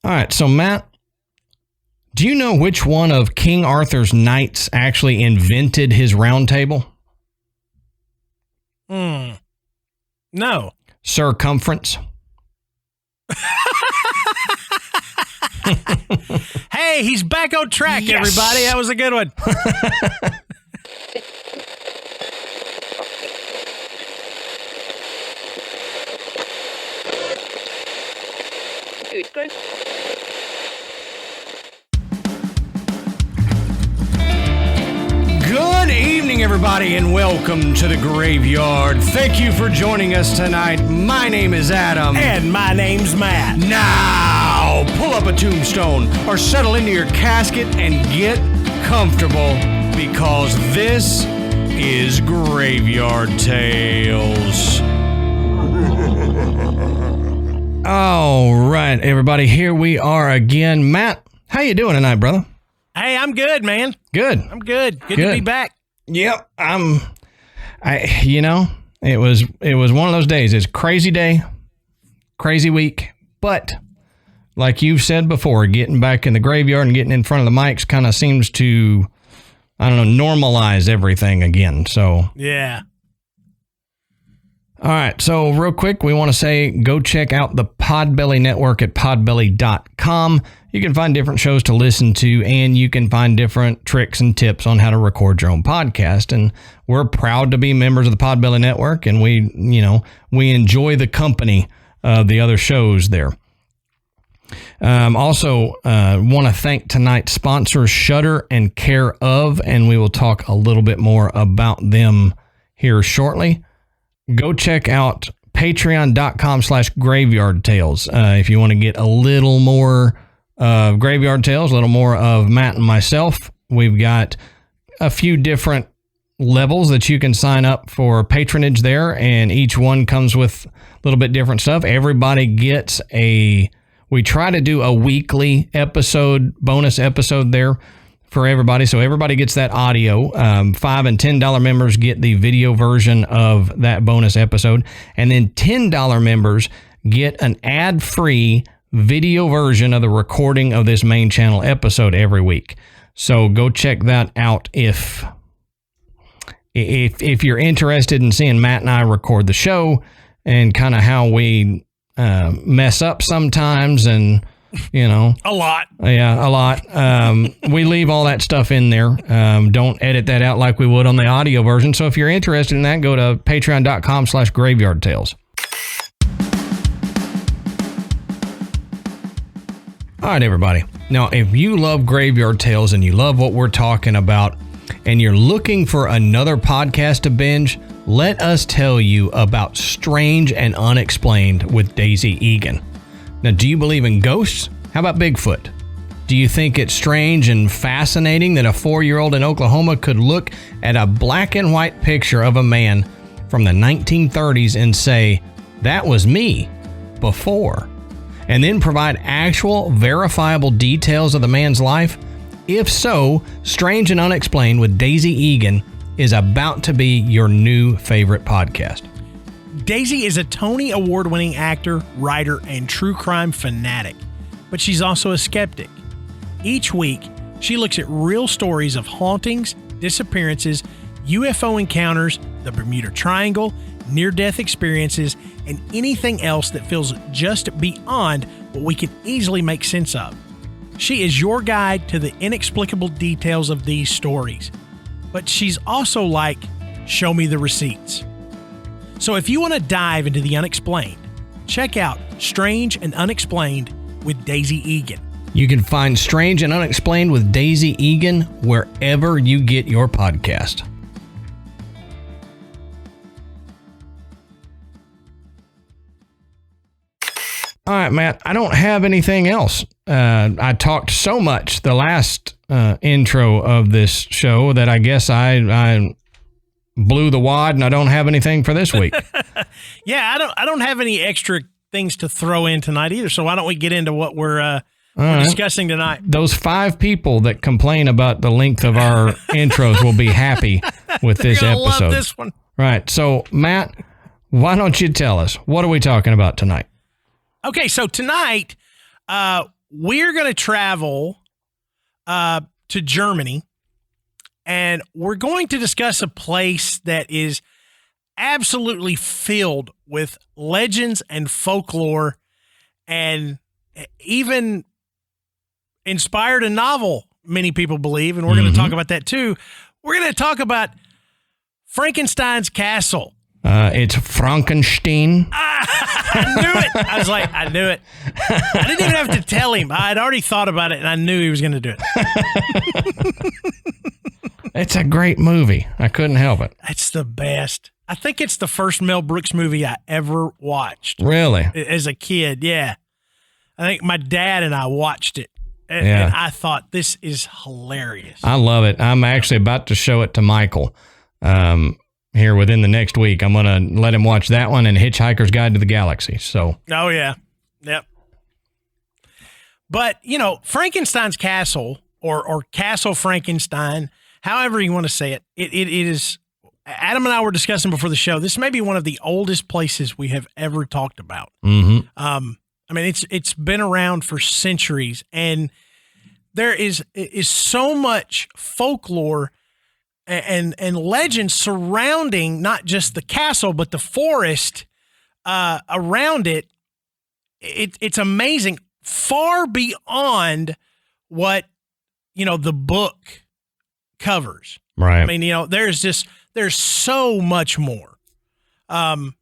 All right, so Matt, do you know which one of King Arthur's knights actually invented his round table? No. Circumference. Hey, he's back on track, Yes. everybody. That was a good one. Good evening, everybody, and welcome to the Graveyard. Thank you for joining us tonight. My name is Adam. And my name's Matt. Now, pull up a tombstone or settle into your casket and get comfortable because this is Graveyard Tales. All right, everybody, here we are again. Matt, how you doing tonight, brother? Hey, I'm good, man. Good. I'm good. Good to be back. Yep, it was one of those days. It's a crazy day, crazy week, but like you've said before, getting back in the graveyard and getting in front of the mics kind of seems to, normalize everything again. So yeah. All right, so real quick, we want to say go check out the Podbelly Network at podbelly.com. You can find different shows to listen to, and you can find different tricks and tips on how to record your own podcast. And we're proud to be members of the Podbelly Network, and we enjoy the company of the other shows there. Also, want to thank tonight's sponsors, Shudder and Carob, and we will talk a little bit more about them here shortly. Go check out patreon.com/Graveyard Tales if you want to get a little more of Graveyard Tales, a little more of Matt and myself. We've got a few different levels that you can sign up for patronage there, and each one comes with a little bit different stuff. Everybody gets we try to do a weekly episode, bonus episode there for everybody. So everybody gets that audio. $5 and $10 members get the video version of that bonus episode. And then $10 members get an ad-free video version of the recording of this main channel episode every week. So go check that out if you're interested in seeing Matt and I record the show and kind of how we mess up sometimes and a lot. Yeah, a lot. We leave all that stuff in there. Don't edit that out like we would on the audio version. So if you're interested in that, go to patreon.com/Graveyard Tales. All right, everybody. Now, if you love Graveyard Tales and you love what we're talking about and you're looking for another podcast to binge, let us tell you about Strange and Unexplained with Daisy Egan. Now, do you believe in ghosts? How about Bigfoot? Do you think it's strange and fascinating that a 4-year-old in Oklahoma could look at a black and white picture of a man from the 1930s and say, that was me before, and then provide actual verifiable details of the man's life? If so, Strange and Unexplained with Daisy Egan is about to be your new favorite podcast. Daisy is a Tony Award-winning actor, writer, and true crime fanatic, but she's also a skeptic. Each week, she looks at real stories of hauntings, disappearances, UFO encounters, the Bermuda Triangle, near-death experiences, and anything else that feels just beyond what we can easily make sense of. She is your guide to the inexplicable details of these stories, but she's also like, show me the receipts. So if you want to dive into the unexplained, check out Strange and Unexplained with Daisy Egan. You can find Strange and Unexplained with Daisy Egan wherever you get your podcast. All right, Matt, I don't have anything else. I talked so much the last intro of this show that I guess I blew the wad and I don't have anything for this week. Yeah, I don't have any extra things to throw in tonight either. So why don't we get into what we're discussing tonight? Those 5 people that complain about the length of our intros will be happy with this episode. Love this one. Right. So, Matt, why don't you tell us, what are we talking about tonight? Okay, so tonight we're going to travel to Germany, and we're going to discuss a place that is absolutely filled with legends and folklore, and even inspired a novel, many people believe, and we're going to talk about that too. We're going to talk about Frankenstein's Castle. It's Frankenstein. I knew it. I was like, I knew it. I didn't even have to tell him. I had already thought about it, and I knew he was going to do it. It's a great movie. I couldn't help it. It's the best. I think it's the first Mel Brooks movie I ever watched. Really? As a kid, yeah. I think my dad and I watched it, and I thought, this is hilarious. I love it. I'm actually about to show it to Michael here within the next week. I'm going to let him watch that one and Hitchhiker's Guide to the Galaxy. So. Oh, yeah. Yep. But, Frankenstein's Castle or Castle Frankenstein, however you want to say it, it is, Adam and I were discussing before the show, this may be one of the oldest places we have ever talked about. Mm-hmm. I mean, it's been around for centuries, and there is so much folklore and legend surrounding not just the castle, but the forest around it. It's amazing, far beyond what, the book covers. Right. I mean, there's so much more. And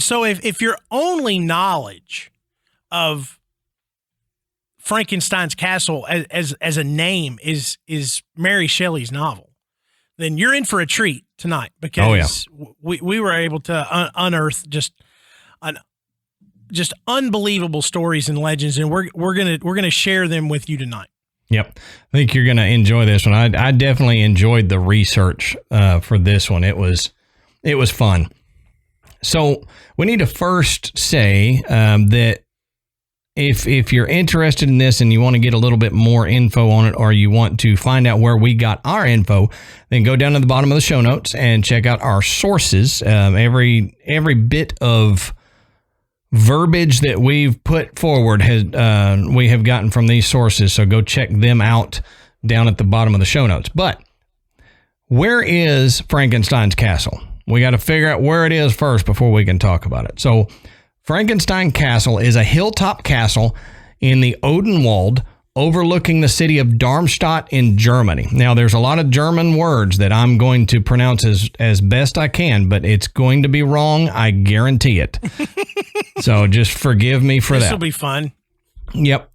so if your only knowledge of Frankenstein's Castle as a name is Mary Shelley's novel, then you're in for a treat tonight, because we were able to unearth just unbelievable stories and legends, and we're gonna share them with you tonight. Yep. I think you're going to enjoy this one. I definitely enjoyed the research for this one. It was fun. So we need to first say that if you're interested in this and you want to get a little bit more info on it, or you want to find out where we got our info, then go down to the bottom of the show notes and check out our sources. Every bit of verbiage that we've put forward we have gotten from these sources, so go check them out down at the bottom of the show notes. But where is Frankenstein's Castle? We got to figure out where it is first before we can talk about it. So Frankenstein Castle is a hilltop castle in the Odenwald overlooking the city of Darmstadt in Germany. Now, there's a lot of German words that I'm going to pronounce as best I can, but it's going to be wrong. I guarantee it. So just forgive me for that. This will be fun. Yep.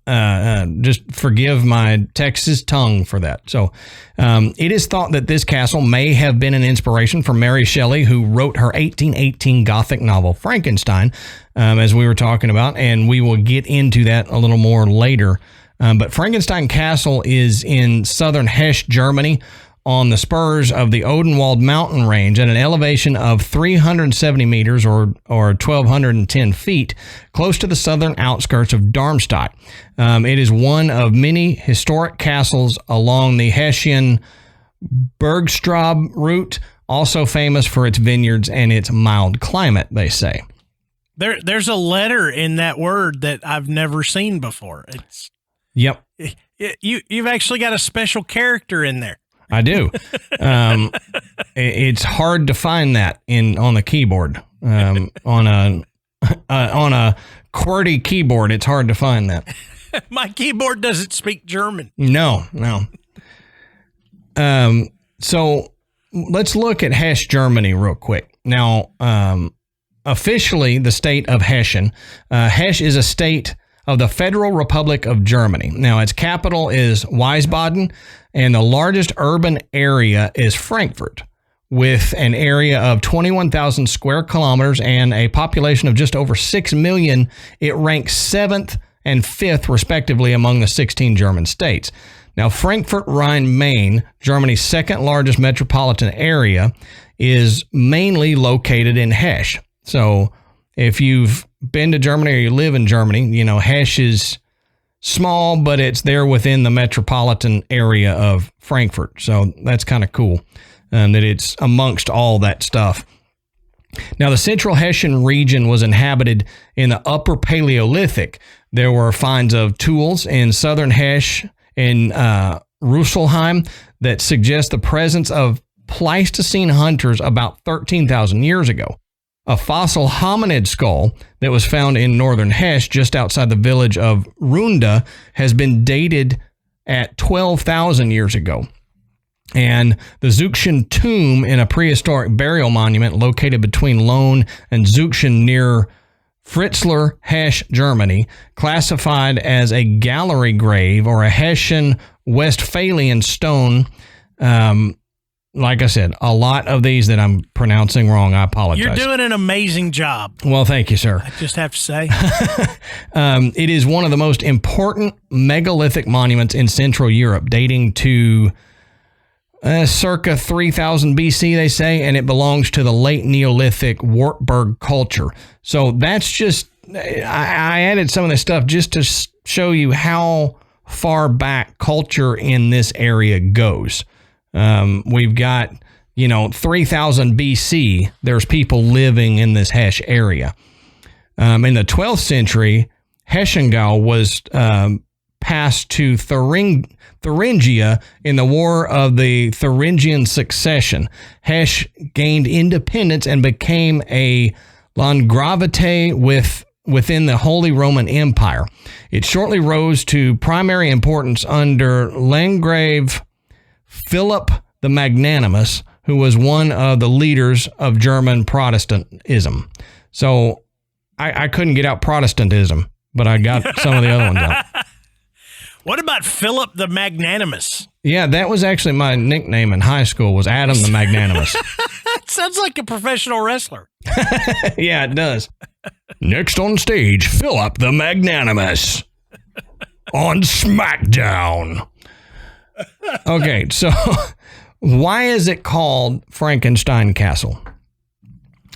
Just forgive my Texas tongue for that. So it is thought that this castle may have been an inspiration for Mary Shelley, who wrote her 1818 Gothic novel Frankenstein, as we were talking about, and we will get into that a little more later. But Frankenstein Castle is in southern Hesse, Germany, on the spurs of the Odenwald mountain range at an elevation of 370 meters or 1,210 feet, close to the southern outskirts of Darmstadt. It is one of many historic castles along the Hessian Bergstraße route, also famous for its vineyards and its mild climate, they say. There's a letter in that word that I've never seen before. Yep. You've actually got a special character in there. I do. It's hard to find that on the keyboard. On a QWERTY keyboard, it's hard to find that. My keyboard doesn't speak German. No. So let's look at Hesse, Germany real quick. Now, officially the state of Hessen. Hesse is a state of the Federal Republic of Germany. Now, its capital is Wiesbaden, and the largest urban area is Frankfurt, with an area of 21,000 square kilometers and a population of just over 6 million. It ranks 7th and 5th, respectively, among the 16 German states. Now, Frankfurt, Rhine-Main, Germany's second largest metropolitan area, is mainly located in Hesse. So if you've been to Germany or you live in Germany, Hesse is small, but it's there within the metropolitan area of Frankfurt. So that's kind of cool that it's amongst all that stuff. Now, the central Hessian region was inhabited in the Upper Paleolithic There were finds of tools in southern Hesse in Rüsselsheim that suggest the presence of Pleistocene hunters about 13,000 years ago. A fossil hominid skull that was found in northern Hesse just outside the village of Runda has been dated at 12,000 years ago. And the Zucchini Tomb in a prehistoric burial monument located between Lohn and Zucchini near Fritzlar, Hesse, Germany, classified as a gallery grave or a Hessian Westphalian stone. Like I said, a lot of these that I'm pronouncing wrong, I apologize. You're doing an amazing job. Well, thank you, sir. I just have to say. It is one of the most important megalithic monuments in Central Europe, dating to circa 3000 BC, they say, and it belongs to the late Neolithic Wartburg culture. So that's just, I added some of this stuff just to show you how far back culture in this area goes. We've got, 3000 BC, there's people living in this Hesse area. In the 12th century, Hessengau was passed to Thuringia in the War of the Thuringian Succession. Hesse gained independence and became a Landgravate within the Holy Roman Empire. It shortly rose to primary importance under Landgrave Philip the Magnanimous, who was one of the leaders of German Protestantism. So I couldn't get out Protestantism, but I got some of the other ones out. What about Philip the Magnanimous? Yeah, that was actually my nickname in high school, was Adam the Magnanimous. Sounds like a professional wrestler. Yeah, it does. Next on stage, Philip the Magnanimous on SmackDown. Okay, so why is it called Frankenstein Castle?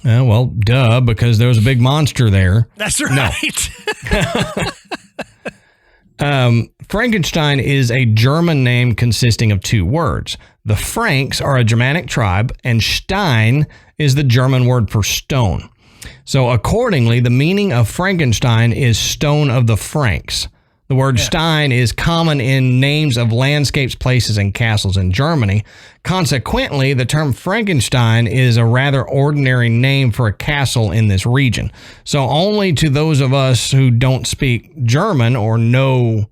Well, duh, because there was a big monster there. That's right. No. Frankenstein is a German name consisting of two words. The Franks are a Germanic tribe, and Stein is the German word for stone. So accordingly, the meaning of Frankenstein is stone of the Franks. The word Stein is common in names of landscapes, places, and castles in Germany. Consequently, the term Frankenstein is a rather ordinary name for a castle in this region. So only to those of us who don't speak German or know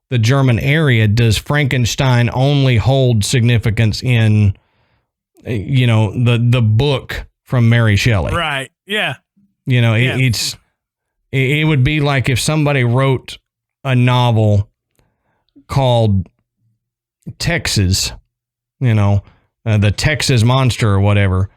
the German area does Frankenstein only hold significance in, the book from Mary Shelley. Right. Yeah. It would be like if somebody wrote a novel called Texas, the Texas Monster or whatever,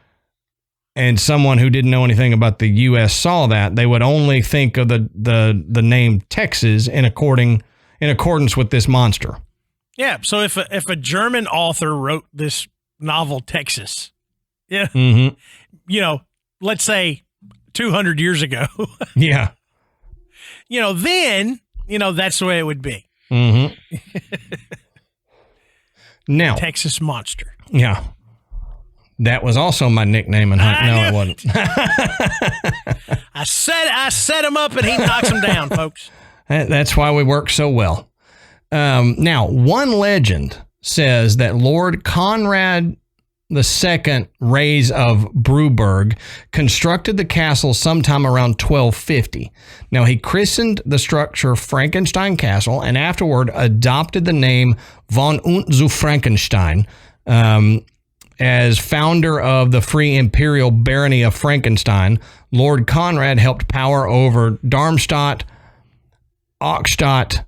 and someone who didn't know anything about the U.S. saw that, they would only think of the name Texas in accordance with this monster. Yeah. So if a German author wrote this novel Texas, let's say 200 years ago, yeah, then. That's the way it would be. Mm-hmm. Now, Texas Monster. Yeah. That was also my nickname. No, it wasn't. I set him up and he knocks him down, folks. That's why we work so well. Now, one legend says that Lord Conrad II Reyes of Bruberg constructed the castle sometime around 1250. Now, he christened the structure Frankenstein Castle and afterward adopted the name von und zu Frankenstein as founder of the Free Imperial Barony of Frankenstein. Lord Conrad helped power over Darmstadt, Ochstadt,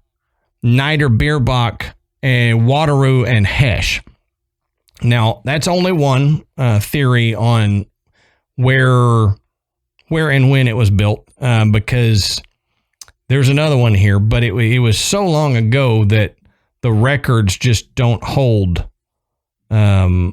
Niederbierbach, and Waterloo and Hesse. Now, that's only one theory on where and when it was built, because there's another one here, but it was so long ago that the records just don't hold that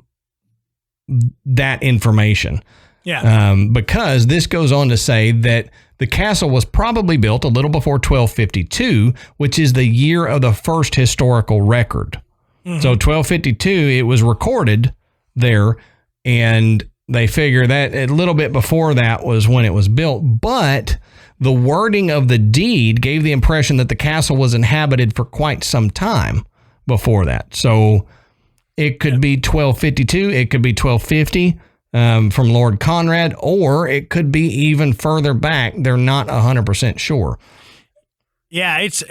information. Yeah. Because this goes on to say that the castle was probably built a little before 1252, which is the year of the first historical record. Mm-hmm. So 1252, it was recorded there, and they figure that a little bit before that was when it was built, but the wording of the deed gave the impression that the castle was inhabited for quite some time before that. So it could be 1252, it could be 1250 from Lord Conrad, or it could be even further back. They're not 100% sure. Yeah, it's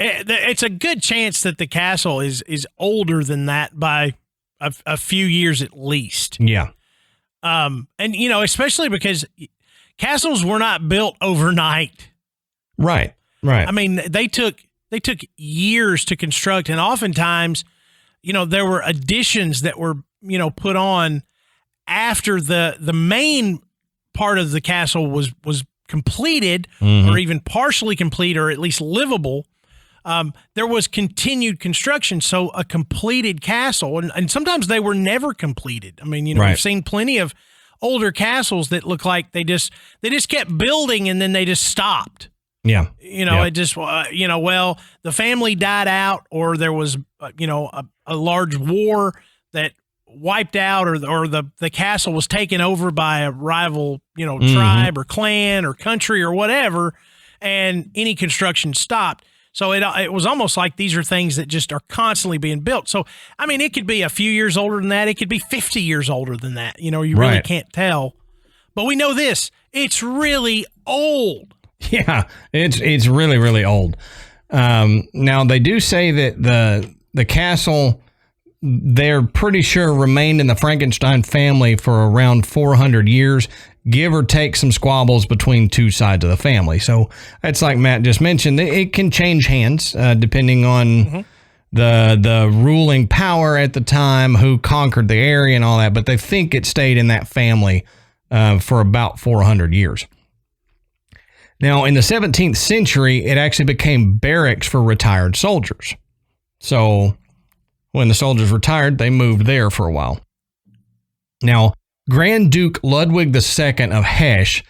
a good chance that the castle is older than that by a few years at least. Yeah. And especially because castles were not built overnight. Right. I mean, they took years to construct, and oftentimes, there were additions that were, put on after the main part of the castle was completed, or even partially complete, or at least livable. There was continued construction, so a completed castle, and sometimes they were never completed. I mean, right. We've seen plenty of older castles that look like they just kept building and then they just stopped. Yeah. It just, well, the family died out, or there was, a large war that wiped out, or the castle was taken over by a rival, tribe or clan or country or whatever, and any construction stopped. So it was almost like these are things that just are constantly being built. So, I mean, it could be a few years older than that. It could be 50 years older than that. You really right. can't tell. But we know this. It's really old. Yeah, it's really, really old. Now, they do say that the castle, they're pretty sure remained in the Frankenstein family for around 400 years, give or take some squabbles between two sides of the family. So it's like Matt just mentioned, it can change hands depending on the ruling power at the time, who conquered the area and all that. But they think it stayed in that family for about 400 years. Now, in the 17th century, it actually became barracks for retired soldiers. So when the soldiers retired, they moved there for a while. Now, Grand Duke Ludwig II of Hesse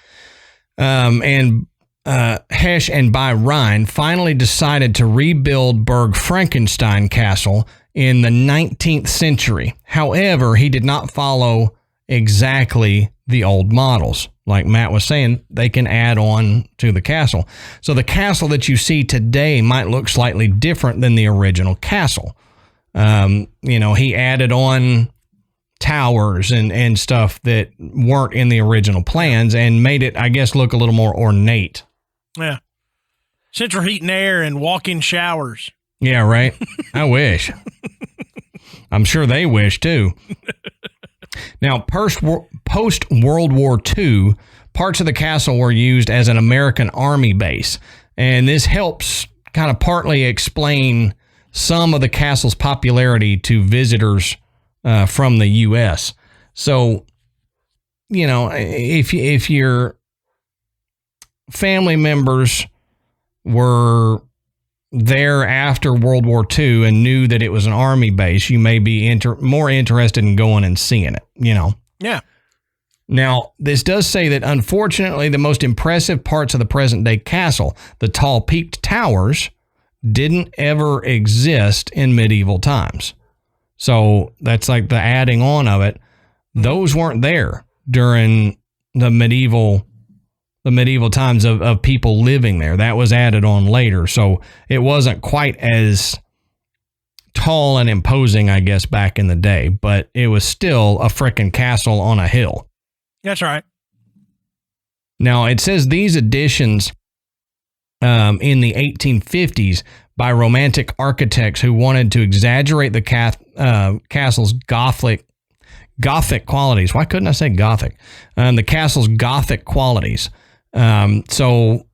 and by Rhine finally decided to rebuild Burg Frankenstein Castle in the 19th century. However, he did not follow exactly the old models. Like Matt was saying, they can add on to the castle. So the castle that you see today might look slightly different than the original castle. He added on towers and stuff that weren't in the original plans and made it, I guess, look a little more ornate. Yeah. Central heat and air and walk-in showers. Yeah, right. I wish. I'm sure they wish too. Now, post-World War II, parts of the castle were used as an American Army base, and this helps kind of partly explain some of the castle's popularity to visitors from the U.S. So, if your family members were there after World War II and knew that it was an army base, you may be more interested in going and seeing it, Yeah. Now, this does say that, unfortunately, the most impressive parts of the present-day castle, the tall peaked towers, didn't ever exist in medieval times. So that's like the adding on of it. Those weren't there during the medieval times of people living there. That was added on later. So it wasn't quite as tall and imposing, I guess, back in the day, but it was still a frickin' castle on a hill. That's right. Now, it says these additions in the 1850s by Romantic architects who wanted to exaggerate the castle's Gothic qualities. Why couldn't I say Gothic? The castle's Gothic qualities. So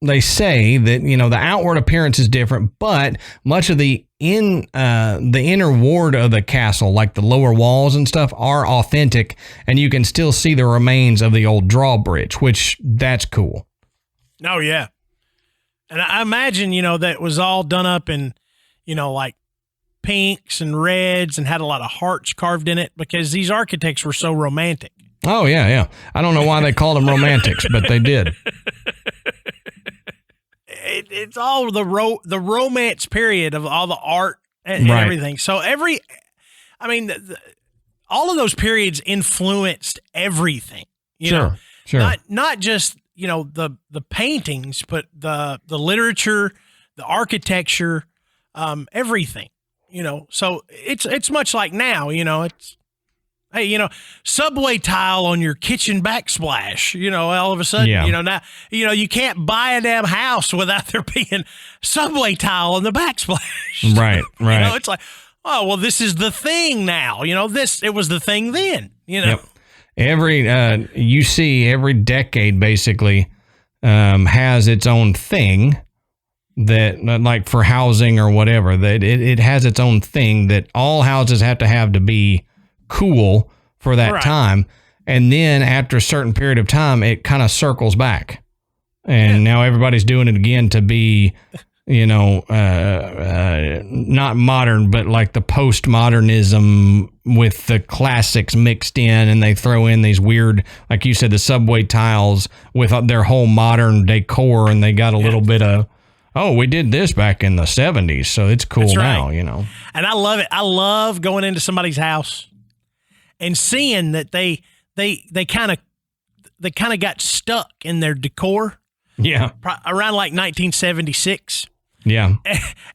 they say that, the outward appearance is different, but much of the inner ward of the castle, like the lower walls and stuff, are authentic, and you can still see the remains of the old drawbridge, which that's cool. Oh, yeah. And I imagine, that was all done up in, like pinks and reds and had a lot of hearts carved in it because these architects were so romantic. Oh, yeah, yeah. I don't know why they called them romantics, but they did. It's all the romance period of all the art and right. everything. So all of those periods influenced everything. You know, not just, you know, the paintings, but the literature, the architecture, everything, you know. So it's much like now, you know, it's, hey, you know, subway tile on your kitchen backsplash, you know, all of a sudden, you know, now, you know, you can't buy a damn house without there being subway tile on the backsplash. Right. You know, it's like, oh, well, this is the thing now, you know, it was the thing then, you know. Yep. You see every decade basically has its own thing that, like for housing or whatever, that it has its own thing that all houses have to be cool for that time. And then after a certain period of time, it kind of circles back. And now everybody's doing it again to be, you know, not modern, but like the postmodernism with the classics mixed in, and they throw in these weird, like you said, the subway tiles with their whole modern decor, and they got a little bit of, oh, we did this back in the 70s, so it's cool now, you know. And I love it. I love going into somebody's house and seeing that they kind of got stuck in their decor. Yeah. Around like 1976. Yeah.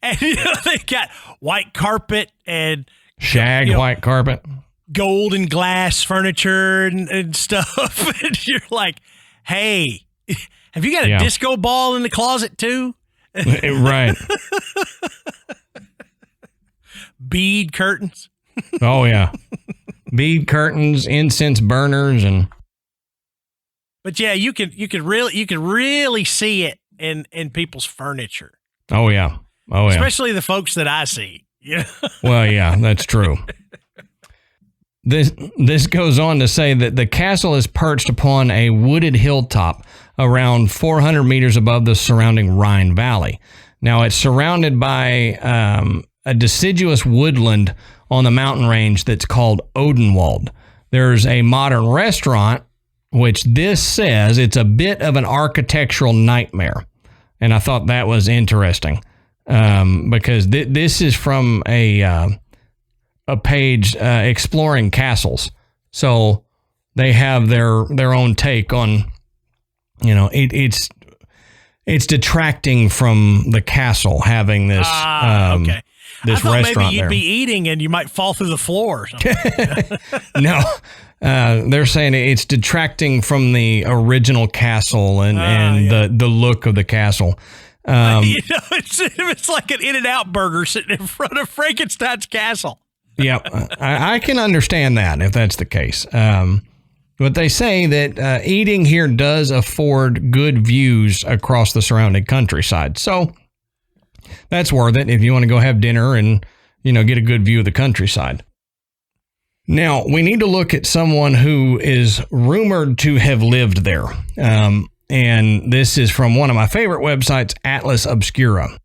And you know, they got white carpet and shag, white carpet, gold and glass furniture and stuff. And you're like, hey, have you got a disco ball in the closet too? Right. Bead curtains. Oh yeah. Bead curtains, incense burners, and. But yeah, you could really see it in people's furniture. Oh yeah. Oh yeah. Especially the folks that I see. Yeah. Well, yeah, that's true. This goes on to say that the castle is perched upon a wooded hilltop around 400 meters above the surrounding Rhine Valley. Now, it's surrounded by a deciduous woodland on the mountain range that's called Odenwald. There's a modern restaurant, which this says it's a bit of an architectural nightmare. And I thought that was interesting because this is from a page exploring castles. So they have their own take on, you know, it's detracting from the castle having this okay. This I thought restaurant maybe you'd there. Be eating and you might fall through the floor or something. No. They're saying it's detracting from the original castle and the look of the castle. You know, it's like an In-N-Out burger sitting in front of Frankenstein's castle. Yeah, I can understand that if that's the case. But they say that eating here does afford good views across the surrounding countryside. So that's worth it if you want to go have dinner and, you know, get a good view of the countryside. Now, we need to look at someone who is rumored to have lived there. And this is from one of my favorite websites, Atlas Obscura.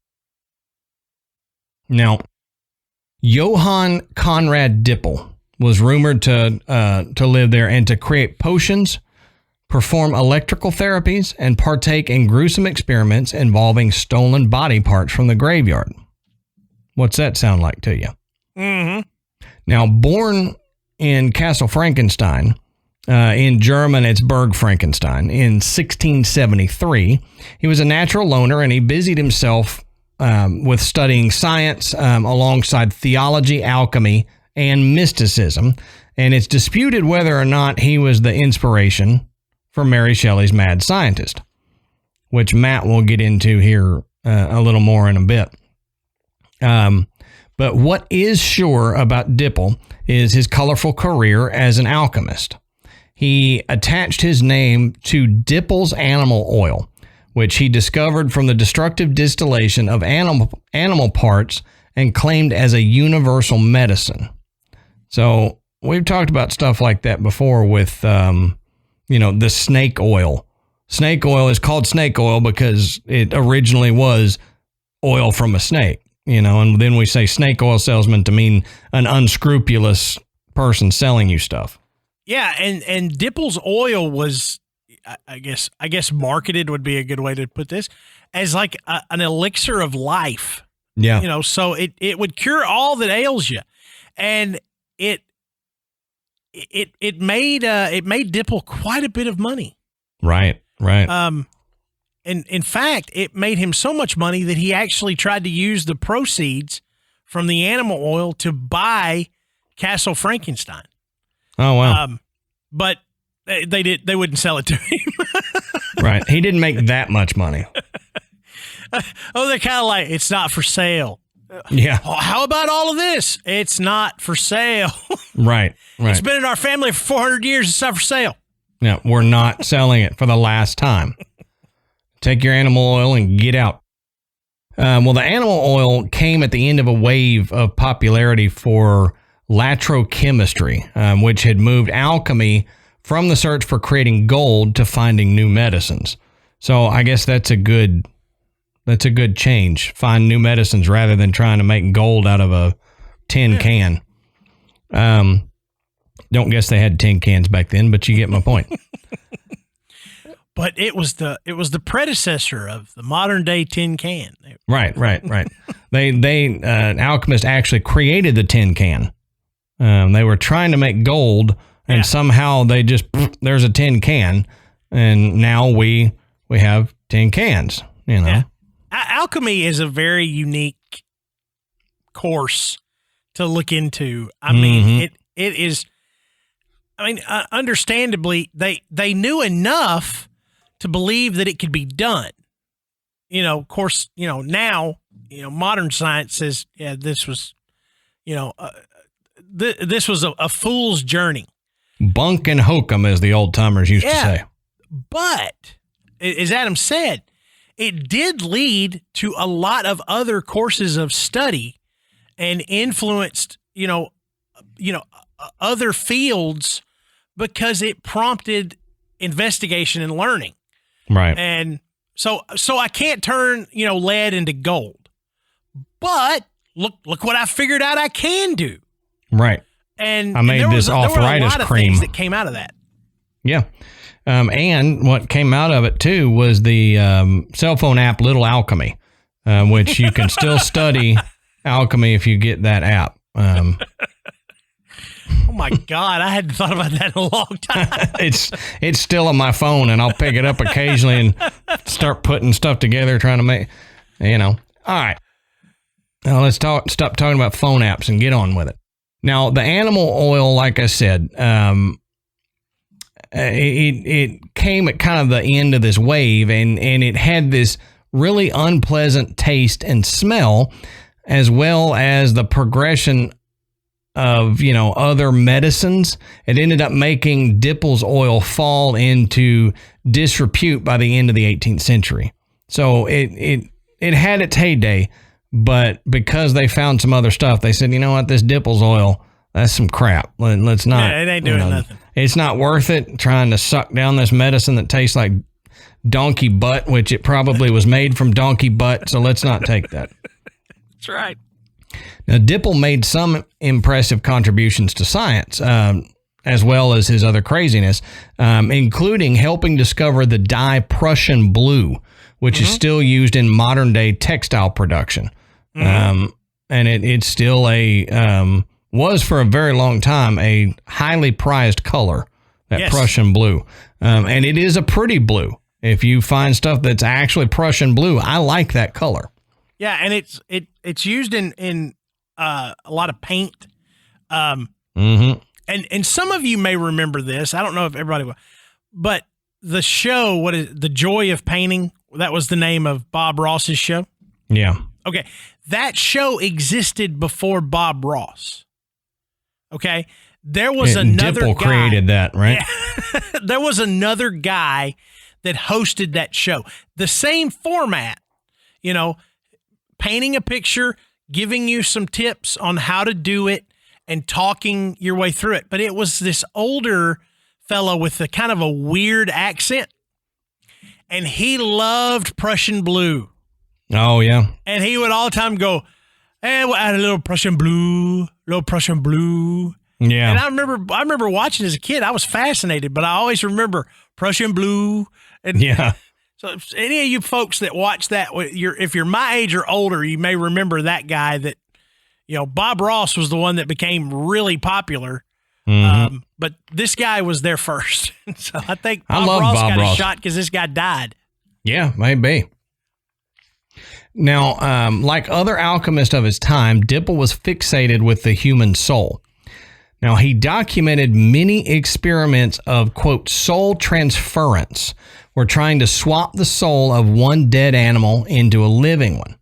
Now, Johann Conrad Dipple was rumored to live there and to create potions, perform electrical therapies, and partake in gruesome experiments involving stolen body parts from the graveyard. What's that sound like to you? Mm-hmm. Now, born in Castle Frankenstein, in German it's Berg Frankenstein, in 1673, he was a natural loner and he busied himself with studying science alongside theology, alchemy, and mysticism. And it's disputed whether or not he was the inspiration for Mary Shelley's Mad Scientist, which Matt will get into here a little more in a bit. But what is sure about Dipple is his colorful career as an alchemist. He attached his name to Dipple's animal oil, which he discovered from the destructive distillation of animal parts and claimed as a universal medicine. So we've talked about stuff like that before with, the snake oil. Snake oil is called snake oil because it originally was oil from a snake, and then we say snake oil salesman to mean an unscrupulous person selling you stuff. Yeah, and Dipple's oil was, I guess marketed would be a good way to put this, as like an elixir of life. Yeah. So it would cure all that ails you. And it made Dipple quite a bit of money. Right. And in fact, it made him so much money that he actually tried to use the proceeds from the animal oil to buy Castle Frankenstein. Oh, wow. But they wouldn't sell it to him. Right. He didn't make that much money. They're kind of like, it's not for sale. Yeah. How about all of this? It's not for sale. Right. It's been in our family for 400 years. It's not for sale. No, we're not selling it for the last time. Take your animal oil and get out. Well, the animal oil came at the end of a wave of popularity for latrochemistry, which had moved alchemy from the search for creating gold to finding new medicines. So I guess that's a good change. Find new medicines rather than trying to make gold out of a tin can. Don't guess they had tin cans back then, but you get my point. But it was the predecessor of the modern day tin can. Right. They alchemists actually created the tin can. They were trying to make gold, and somehow they just there's a tin can, and now we have tin cans. You know, yeah. Alchemy is a very unique course to look into. I mean, it is. I mean, understandably, they knew enough to believe that it could be done. You know, of course, you know, now, you know, modern science says, yeah, this was, you know, this was a fool's journey. Bunk and hokum, as the old timers used to say. But as Adam said, it did lead to a lot of other courses of study and influenced, you know, other fields because it prompted investigation and learning. Right. And so I can't turn, you know, lead into gold, but look what I figured out I can do. Right. And I made this arthritis cream that came out of that. Yeah. And what came out of it too was the cell phone app Little Alchemy, which you can still study alchemy if you get that app. Oh my God, I hadn't thought about that in a long time. It's still on my phone, and I'll pick it up occasionally and start putting stuff together, trying to make, you know. All right. Now let's stop talking about phone apps and get on with it. Now, the animal oil, like I said, it came at kind of the end of this wave, and it had this really unpleasant taste and smell, as well as the progression of, you know, other medicines. It ended up making Dipple's oil fall into disrepute by the end of the 18th century. So it had its heyday, but because they found some other stuff, they said, you know what, this Dipple's oil, that's some crap. Let's not. Yeah, it ain't doing nothing. It's not worth it trying to suck down this medicine that tastes like donkey butt, which it probably was made from donkey butt. So let's not take that. That's right. Now, Dipple made some impressive contributions to science, as well as his other craziness, including helping discover the dye Prussian blue, which is still used in modern-day textile production. And it's still was for a very long time a highly prized color, that Prussian blue. And it is a pretty blue. If you find stuff that's actually Prussian blue, I like that color. Yeah, and it's used in a lot of paint. And some of you may remember this. I don't know if everybody will, but the show, what is The Joy of Painting? That was the name of Bob Ross's show. Yeah. Okay. That show existed before Bob Ross. Okay. There was another Dipple guy. created that, right? Yeah. There was another guy that hosted that show. The same format, you know, painting a picture, giving you some tips on how to do it, and talking your way through it. But it was this older fellow with a kind of a weird accent, and he loved Prussian blue. Oh, yeah. And he would all the time go, hey, we'll add a little Prussian blue. Yeah. And I remember watching as a kid. I was fascinated, but I always remember Prussian blue. And yeah. So if any of you folks that watch that, if you're my age or older, you may remember that guy that, you know, Bob Ross was the one that became really popular But this guy was there first. So I think I Bob love Ross Bob got Ross. a shot because this guy died. Yeah, maybe. Now, like other alchemists of his time, Dipple was fixated with the human soul. Now, he documented many experiments of, quote, soul transference, where trying to swap the soul of one dead animal into a living one.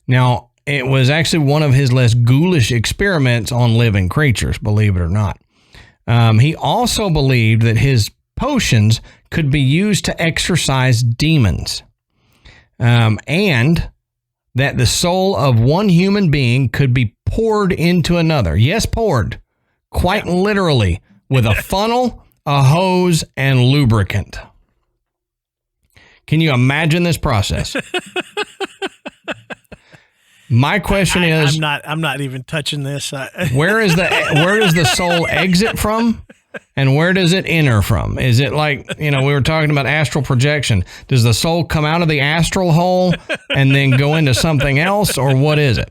Now, it was actually one of his less ghoulish experiments on living creatures, believe it or not. He also believed that his potions could be used to exorcise demons, and that the soul of one human being could be poured into another. Yes, poured, quite literally, with a funnel, a hose, and lubricant. Can you imagine this process? My question is, I'm not even touching this. where does the soul exit from, and where does it enter from? Is it like, we were talking about astral projection? Does the soul come out of the astral hole and then go into something else, or what is it?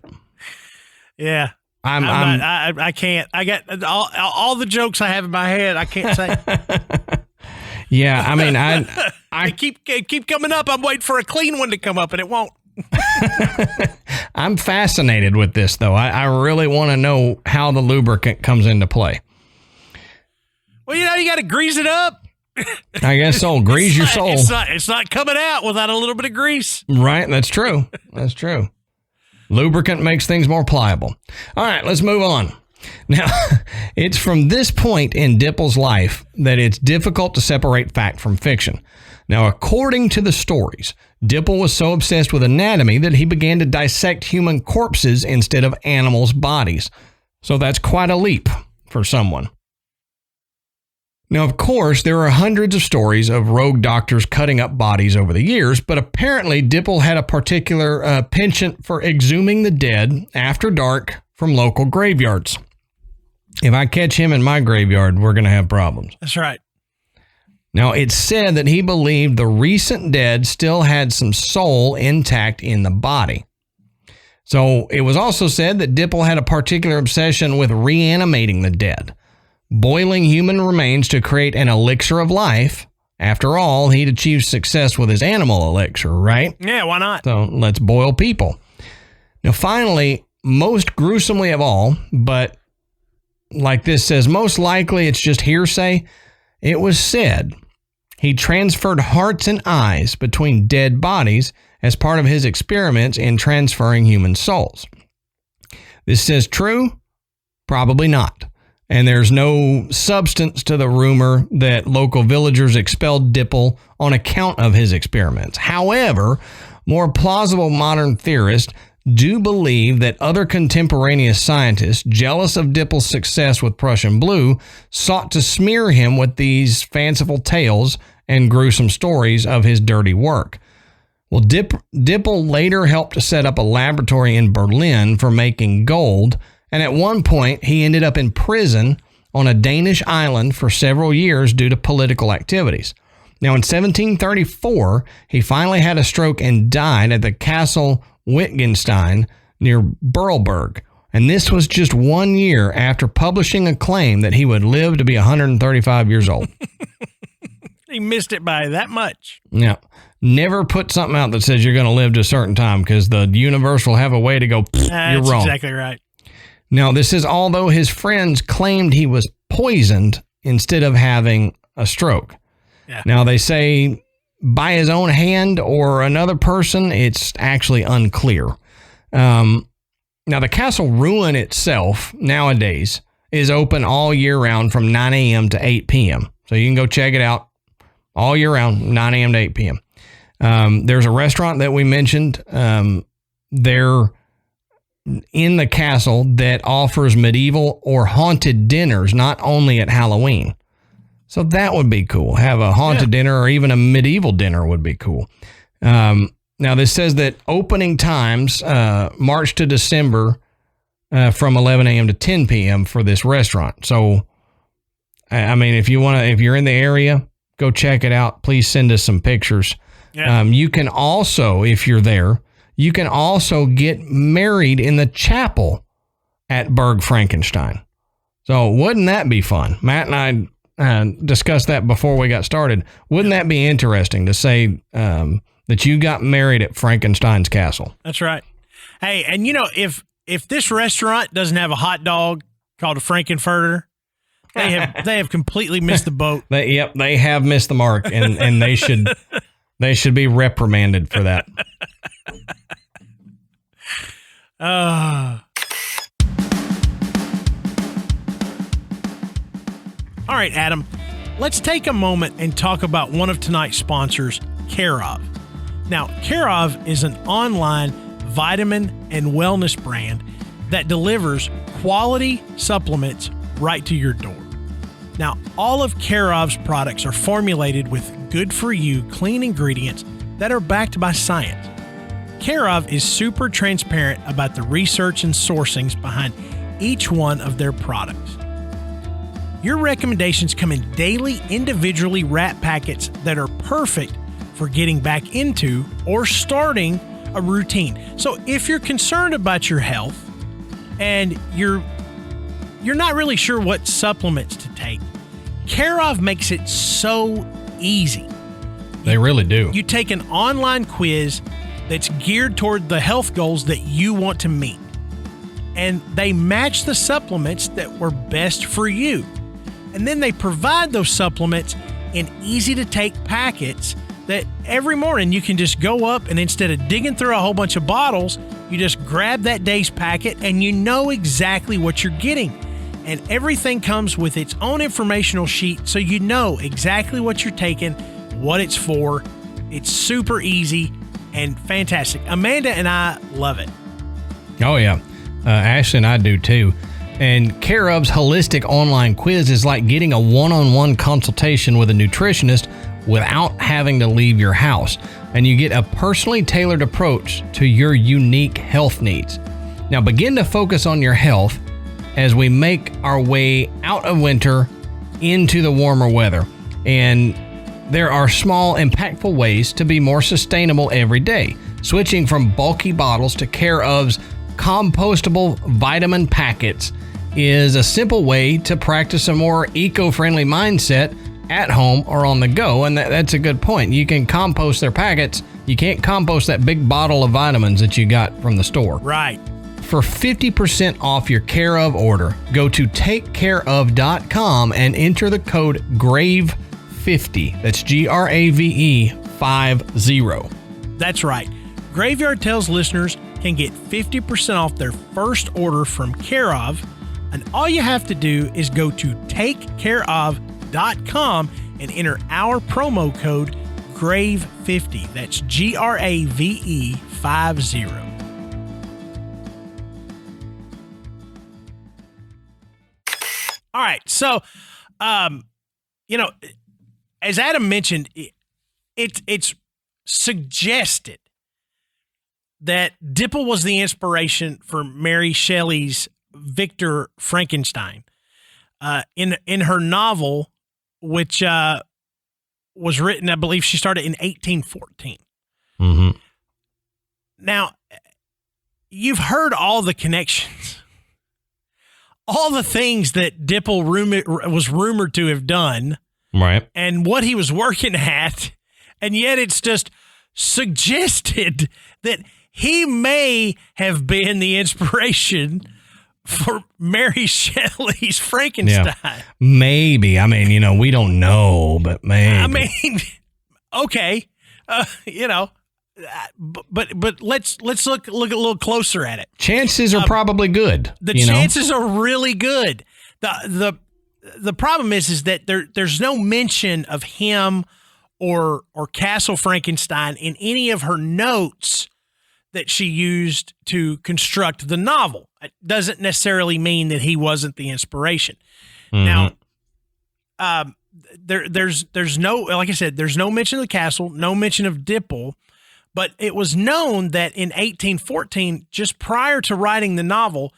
Yeah, I can't. I got all the jokes I have in my head. I can't say. Yeah, I mean, I keep coming up. I'm waiting for a clean one to come up, and it won't. I'm fascinated with this, though. I really want to know how the lubricant comes into play. Well, you got to grease it up. I guess so. Grease your soul. It's not coming out without a little bit of grease. Right. That's true. That's true. Lubricant makes things more pliable. All right, let's move on. Now, it's from this point in Dipple's life that it's difficult to separate fact from fiction. Now, according to the stories, Dipple was so obsessed with anatomy that he began to dissect human corpses instead of animals' bodies. So that's quite a leap for someone. Now, of course, there are hundreds of stories of rogue doctors cutting up bodies over the years, but apparently Dipple had a particular penchant for exhuming the dead after dark from local graveyards. If I catch him in my graveyard, we're going to have problems. That's right. Now, it's said that he believed the recent dead still had some soul intact in the body. So it was also said that Dipple had a particular obsession with reanimating the dead, boiling human remains to create an elixir of life. After all, he'd achieved success with his animal elixir, right? Yeah, why not? So let's boil people. Now, finally, most gruesomely of all, but like this says, most likely it's just hearsay, it was said he transferred hearts and eyes between dead bodies as part of his experiments in transferring human souls. This says true? Probably not. And there's no substance to the rumor that local villagers expelled Dipple on account of his experiments. However, more plausible modern theorists do believe that other contemporaneous scientists, jealous of Dipple's success with Prussian blue, sought to smear him with these fanciful tales and gruesome stories of his dirty work. Well, Dipple later helped to set up a laboratory in Berlin for making gold, and at one point he ended up in prison on a Danish island for several years due to political activities. Now, in 1734, he finally had a stroke and died at the Castle Frankenstein near Berlberg, and this was just 1 year after publishing a claim that he would live to be 135 years old. He missed it by that much. Yeah. Never put something out that says you're going to live to a certain time, because the universe will have a way to go, you're wrong. That's exactly right. Now, this is although his friends claimed he was poisoned instead of having a stroke. Yeah. Now, they say by his own hand or another person, it's actually unclear. Now, the castle ruin itself nowadays is open all year round from 9 a.m. to 8 p.m. So you can go check it out all year round, 9 a.m. to 8 p.m. There's a restaurant that we mentioned there in the castle that offers medieval or haunted dinners, not only at Halloween. So that would be cool. Have a haunted dinner or even a medieval dinner would be cool. Now, this says that opening times, March to December, from 11 a.m. to 10 p.m. for this restaurant. So, I mean, if you're in the area, go check it out. Please send us some pictures. Yeah. You can also, if you're there, you can also get married in the chapel at Berg Frankenstein. So wouldn't that be fun? Matt and I discussed that before we got started. Wouldn't that be interesting to say that you got married at Frankenstein's Castle? That's right. Hey, and if this restaurant doesn't have a hot dog called a Frankenfurter, they have completely missed the boat. They have missed the mark, and they should be reprimanded for that. All right, Adam, let's take a moment and talk about one of tonight's sponsors, Carob. Now, Carob is an online vitamin and wellness brand that delivers quality supplements right to your door. Now, all of Carob's products are formulated with good-for-you, clean ingredients that are backed by science. Carob is super transparent about the research and sourcings behind each one of their products. Your recommendations come in daily, individually wrapped packets that are perfect for getting back into or starting a routine. So if you're concerned about your health and you're not really sure what supplements to take, Carob makes it so easy. They really do. You take an online quiz that's geared toward the health goals that you want to meet, and they match the supplements that were best for you. And then they provide those supplements in easy-to-take packets that every morning you can just go up and instead of digging through a whole bunch of bottles, you just grab that day's packet and you know exactly what you're getting. And everything comes with its own informational sheet so you know exactly what you're taking, what it's for. It's super easy and fantastic. Amanda and I love it. Oh, yeah. Ashley and I do, too. And Carob's holistic online quiz is like getting a one-on-one consultation with a nutritionist without having to leave your house. And you get a personally tailored approach to your unique health needs. Now begin to focus on your health as we make our way out of winter into the warmer weather. And there are small, impactful ways to be more sustainable every day. Switching from bulky bottles to Carob's compostable vitamin packets is a simple way to practice a more eco-friendly mindset at home or on the go. And that's a good point. You can compost their packets. You can't compost that big bottle of vitamins that you got from the store. Right. For 50% off your Carob order, go to takecareof.com and enter the code GRAVE50. That's GRAVE50. That's right. Graveyard Tales listeners can get 50% off their first order from Carob. And all you have to do is go to takecareof.com and enter our promo code GRAVE50. That's GRAVE50. All right. So, as Adam mentioned, it's suggested that Dipple was the inspiration for Mary Shelley's Victor Frankenstein in her novel, which was written, I believe she started in 1814. Mm-hmm. Now, you've heard all the connections, all the things that Dipple was rumored to have done, right? And what he was working at, and yet it's just suggested that he may have been the inspiration for Mary Shelley's Frankenstein. Yeah. Maybe. I mean, we don't know, but maybe. I mean, okay. But let's look a little closer at it. Chances are probably good. The chances are really good. The problem is that there's no mention of him or Castle Frankenstein in any of her notes that she used to construct the novel. It doesn't necessarily mean that he wasn't the inspiration. Mm-hmm. Now, there's no, like I said, there's no mention of the castle, no mention of Dipple, but it was known that in 1814, just prior to writing the novel,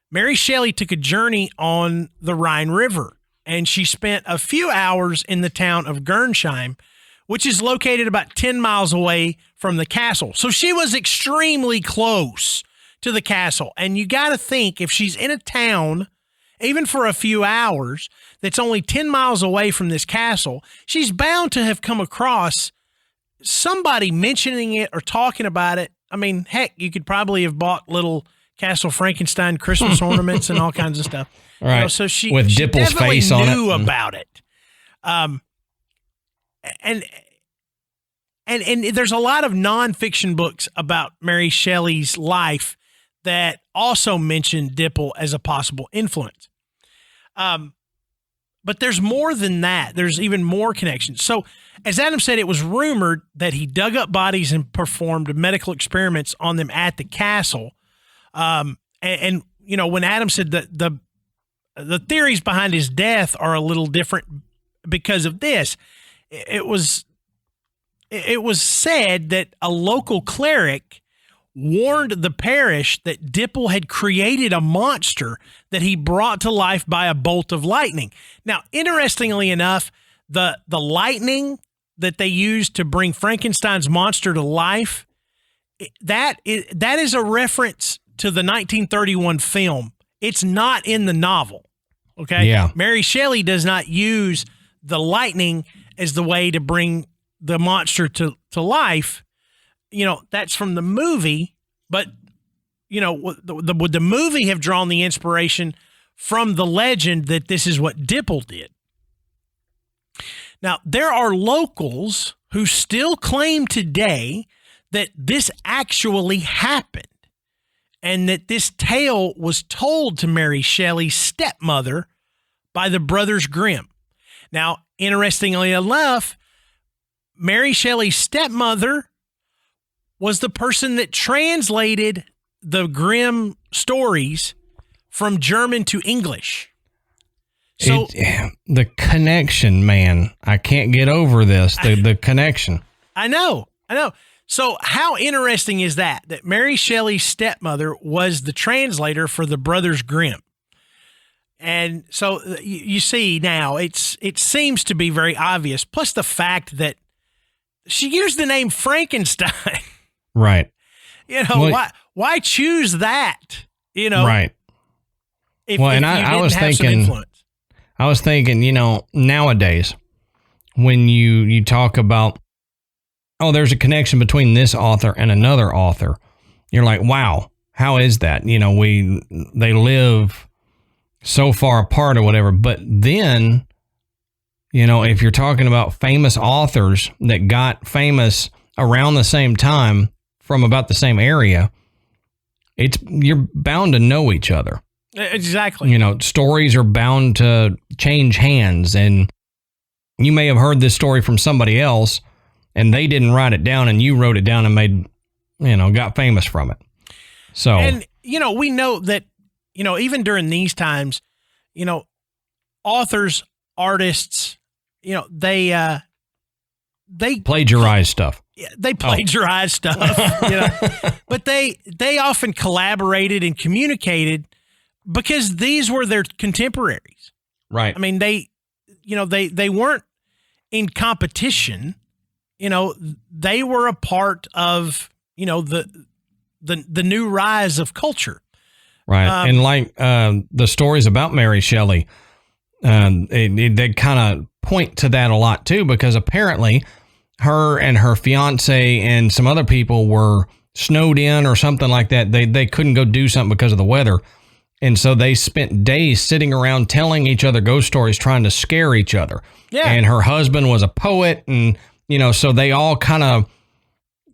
Mary Shelley took a journey on the Rhine River, and she spent a few hours in the town of Gernsheim, which is located about 10 miles away from the castle. So she was extremely close to the castle. And you got to think, if she's in a town even for a few hours, that's only 10 miles away from this castle, she's bound to have come across somebody mentioning it or talking about it. I mean, heck, you could probably have bought little Castle Frankenstein Christmas ornaments and all kinds of stuff. Right. You know, so she Dipple's face on it. knew about it. And there's a lot of nonfiction books about Mary Shelley's life that also mention Dipple as a possible influence. But there's more than that. There's even more connections. So, as Adam said, it was rumored that he dug up bodies and performed medical experiments on them at the castle. And you know, when Adam said that the theories behind his death are a little different because of this, it was said that a local cleric warned the parish that Dipple had created a monster that he brought to life by a bolt of lightning. Now, interestingly enough, the lightning that they used to bring Frankenstein's monster to life, that is a reference to the 1931 film. It's not in the novel. Okay? Yeah. Mary Shelley does not use the lightning as the way to bring the monster to life. You know, that's from the movie, but, you know, would the movie have drawn the inspiration from the legend that this is what Dipple did? Now, there are locals who still claim today that this actually happened and that this tale was told to Mary Shelley's stepmother by the Brothers Grimm. Now, interestingly enough, Mary Shelley's stepmother was the person that translated the Grimm stories from German to English. So the connection, man, I can't get over this. The connection. I know. So how interesting is that Mary Shelley's stepmother was the translator for the Brothers Grimm? And so you see now it seems to be very obvious. Plus the fact that she used the name Frankenstein. Right. You know, why choose that? You know, right. I was thinking, you know, nowadays when you talk about, oh, there's a connection between this author and another author, you're like, wow, how is that? You know, they live so far apart or whatever. But then, you know, if you're talking about famous authors that got famous around the same time from about the same area, you're bound to know each other. Exactly. You know, stories are bound to change hands, and you may have heard this story from somebody else and they didn't write it down and you wrote it down and got famous from it. So, and, you know, we know that, you know, even during these times, you know, authors, artists, you know, they plagiarize stuff. They plagiarize stuff, you know, but they often collaborated and communicated because these were their contemporaries. Right. I mean, they weren't in competition, you know, they were a part of, you know, the new rise of culture. Right. And like the stories about Mary Shelley, they kind of point to that a lot too, because apparently her and her fiance and some other people were snowed in or something like that. They couldn't go do something because of the weather. And so they spent days sitting around telling each other ghost stories, trying to scare each other. Yeah. And her husband was a poet. And, you know, so they all kind of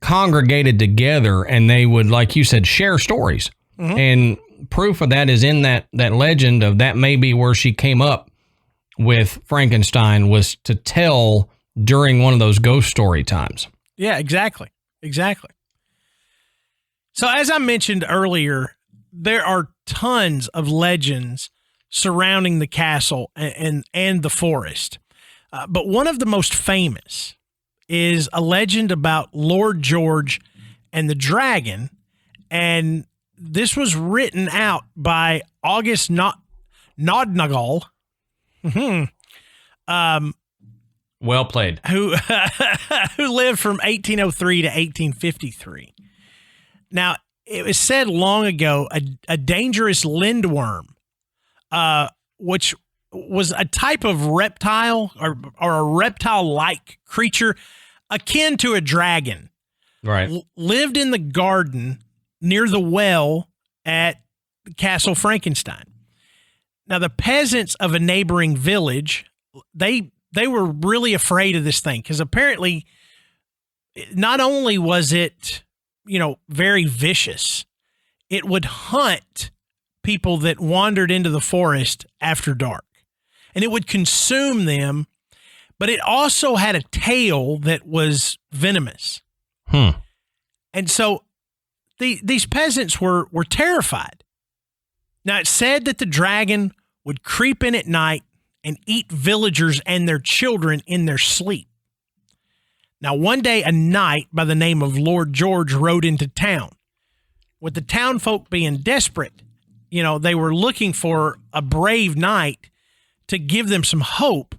congregated together and they would, like you said, share stories. Mm-hmm. And proof of that is in that legend of that may be where she came up with Frankenstein, was to tell during one of those ghost story times. Yeah, exactly. So as I mentioned earlier, there are tons of legends surrounding the castle and the forest. But one of the most famous is a legend about Lord George and the dragon. And this was written out by August Nodnagal. Well played. Who lived from 1803 to 1853. Now, it was said long ago, a dangerous lindworm which was a type of reptile or a reptile-like creature akin to a dragon. Right. Lived in the garden near the well at Castle Frankenstein. Now, the peasants of a neighboring village, they were really afraid of this thing because apparently not only was it, very vicious, it would hunt people that wandered into the forest after dark, and it would consume them, but it also had a tail that was venomous. And so these peasants were terrified. Now, it's said that the dragon would creep in at night and eat villagers and their children in their sleep. Now, one day, a knight by the name of Lord George rode into town. With the townfolk being desperate, they were looking for a brave knight to give them some hope.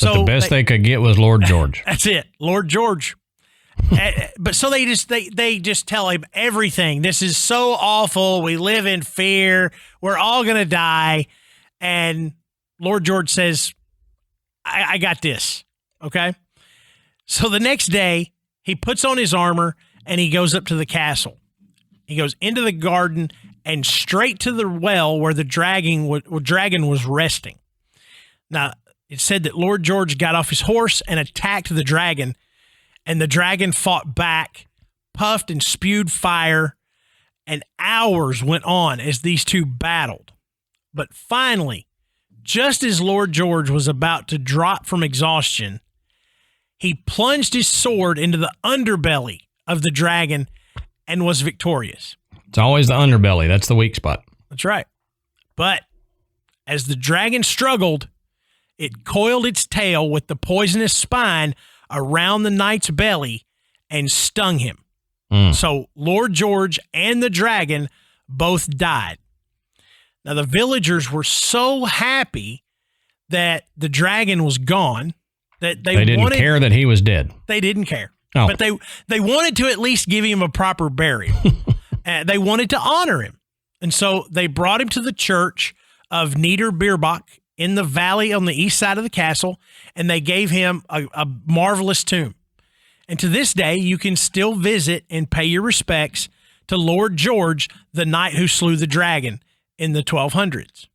But the best they could get was Lord George. That's it, Lord George. But so they just tell him everything. This is so awful. We live in fear. We're all going to die. And Lord George says, I got this. Okay. So the next day he puts on his armor and he goes up to the castle. He goes into the garden and straight to the well where the dragon was resting. Now, it said that Lord George got off his horse and attacked the dragon, and the dragon fought back, puffed and spewed fire, and hours went on as these two battled. But finally, just as Lord George was about to drop from exhaustion, he plunged his sword into the underbelly of the dragon and was victorious. It's always the underbelly. That's the weak spot. That's right. But as the dragon struggled, it coiled its tail with the poisonous spine around the knight's belly and stung him. So Lord George and the dragon both died. Now, the villagers were so happy that the dragon was gone that they didn't care that he was dead. They didn't care. Oh. But they wanted to at least give him a proper burial. They wanted to honor him. And so they brought him to the church of Niederbierbach in the valley on the east side of the castle, and they gave him a marvelous tomb. And to this day, you can still visit and pay your respects to Lord George, the knight who slew the dragon in the 1200s.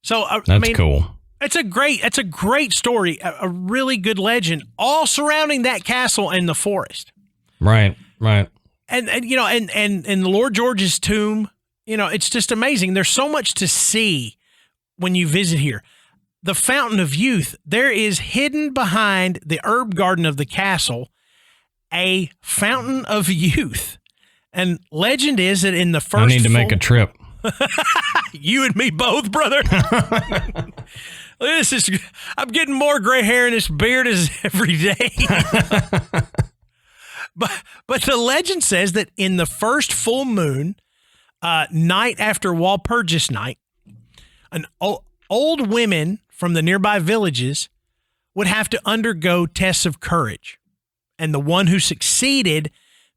So that's cool. It's a great story, a really good legend, all surrounding that castle and the forest. Right. And Lord George's tomb, it's just amazing. There's so much to see when you visit here. The Fountain of Youth, there is hidden behind the herb garden of the castle a Fountain of Youth. And legend is that in the first... I need to make a trip. You and me both, brother. I'm getting more gray hair in this beard as every day. But the legend says that in the first full moon, night after Walpurgis night, old women from the nearby villages would have to undergo tests of courage. And the one who succeeded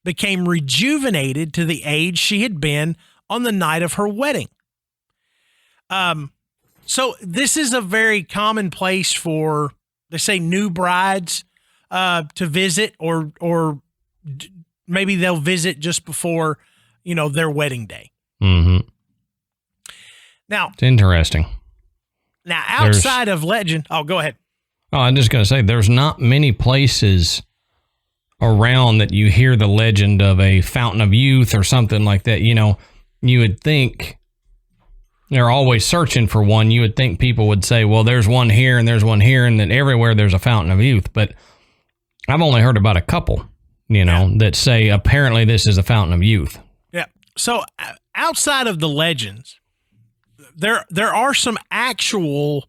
became rejuvenated to the age she had been on the night of her wedding. So this is a very common place for, they say, new brides to visit, or maybe they'll visit just before, their wedding day. Mm-hmm. Now, it's interesting. Now, outside of legend, go ahead. Oh, I'm just going to say there's not many places around that you hear the legend of a Fountain of Youth or something like that. You would think they're always searching for one. You would think people would say, well, there's one here and there's one here, and that everywhere there's a Fountain of Youth. But I've only heard about a couple, that say apparently this is a Fountain of Youth. Yeah. So outside of the legends, there are some actual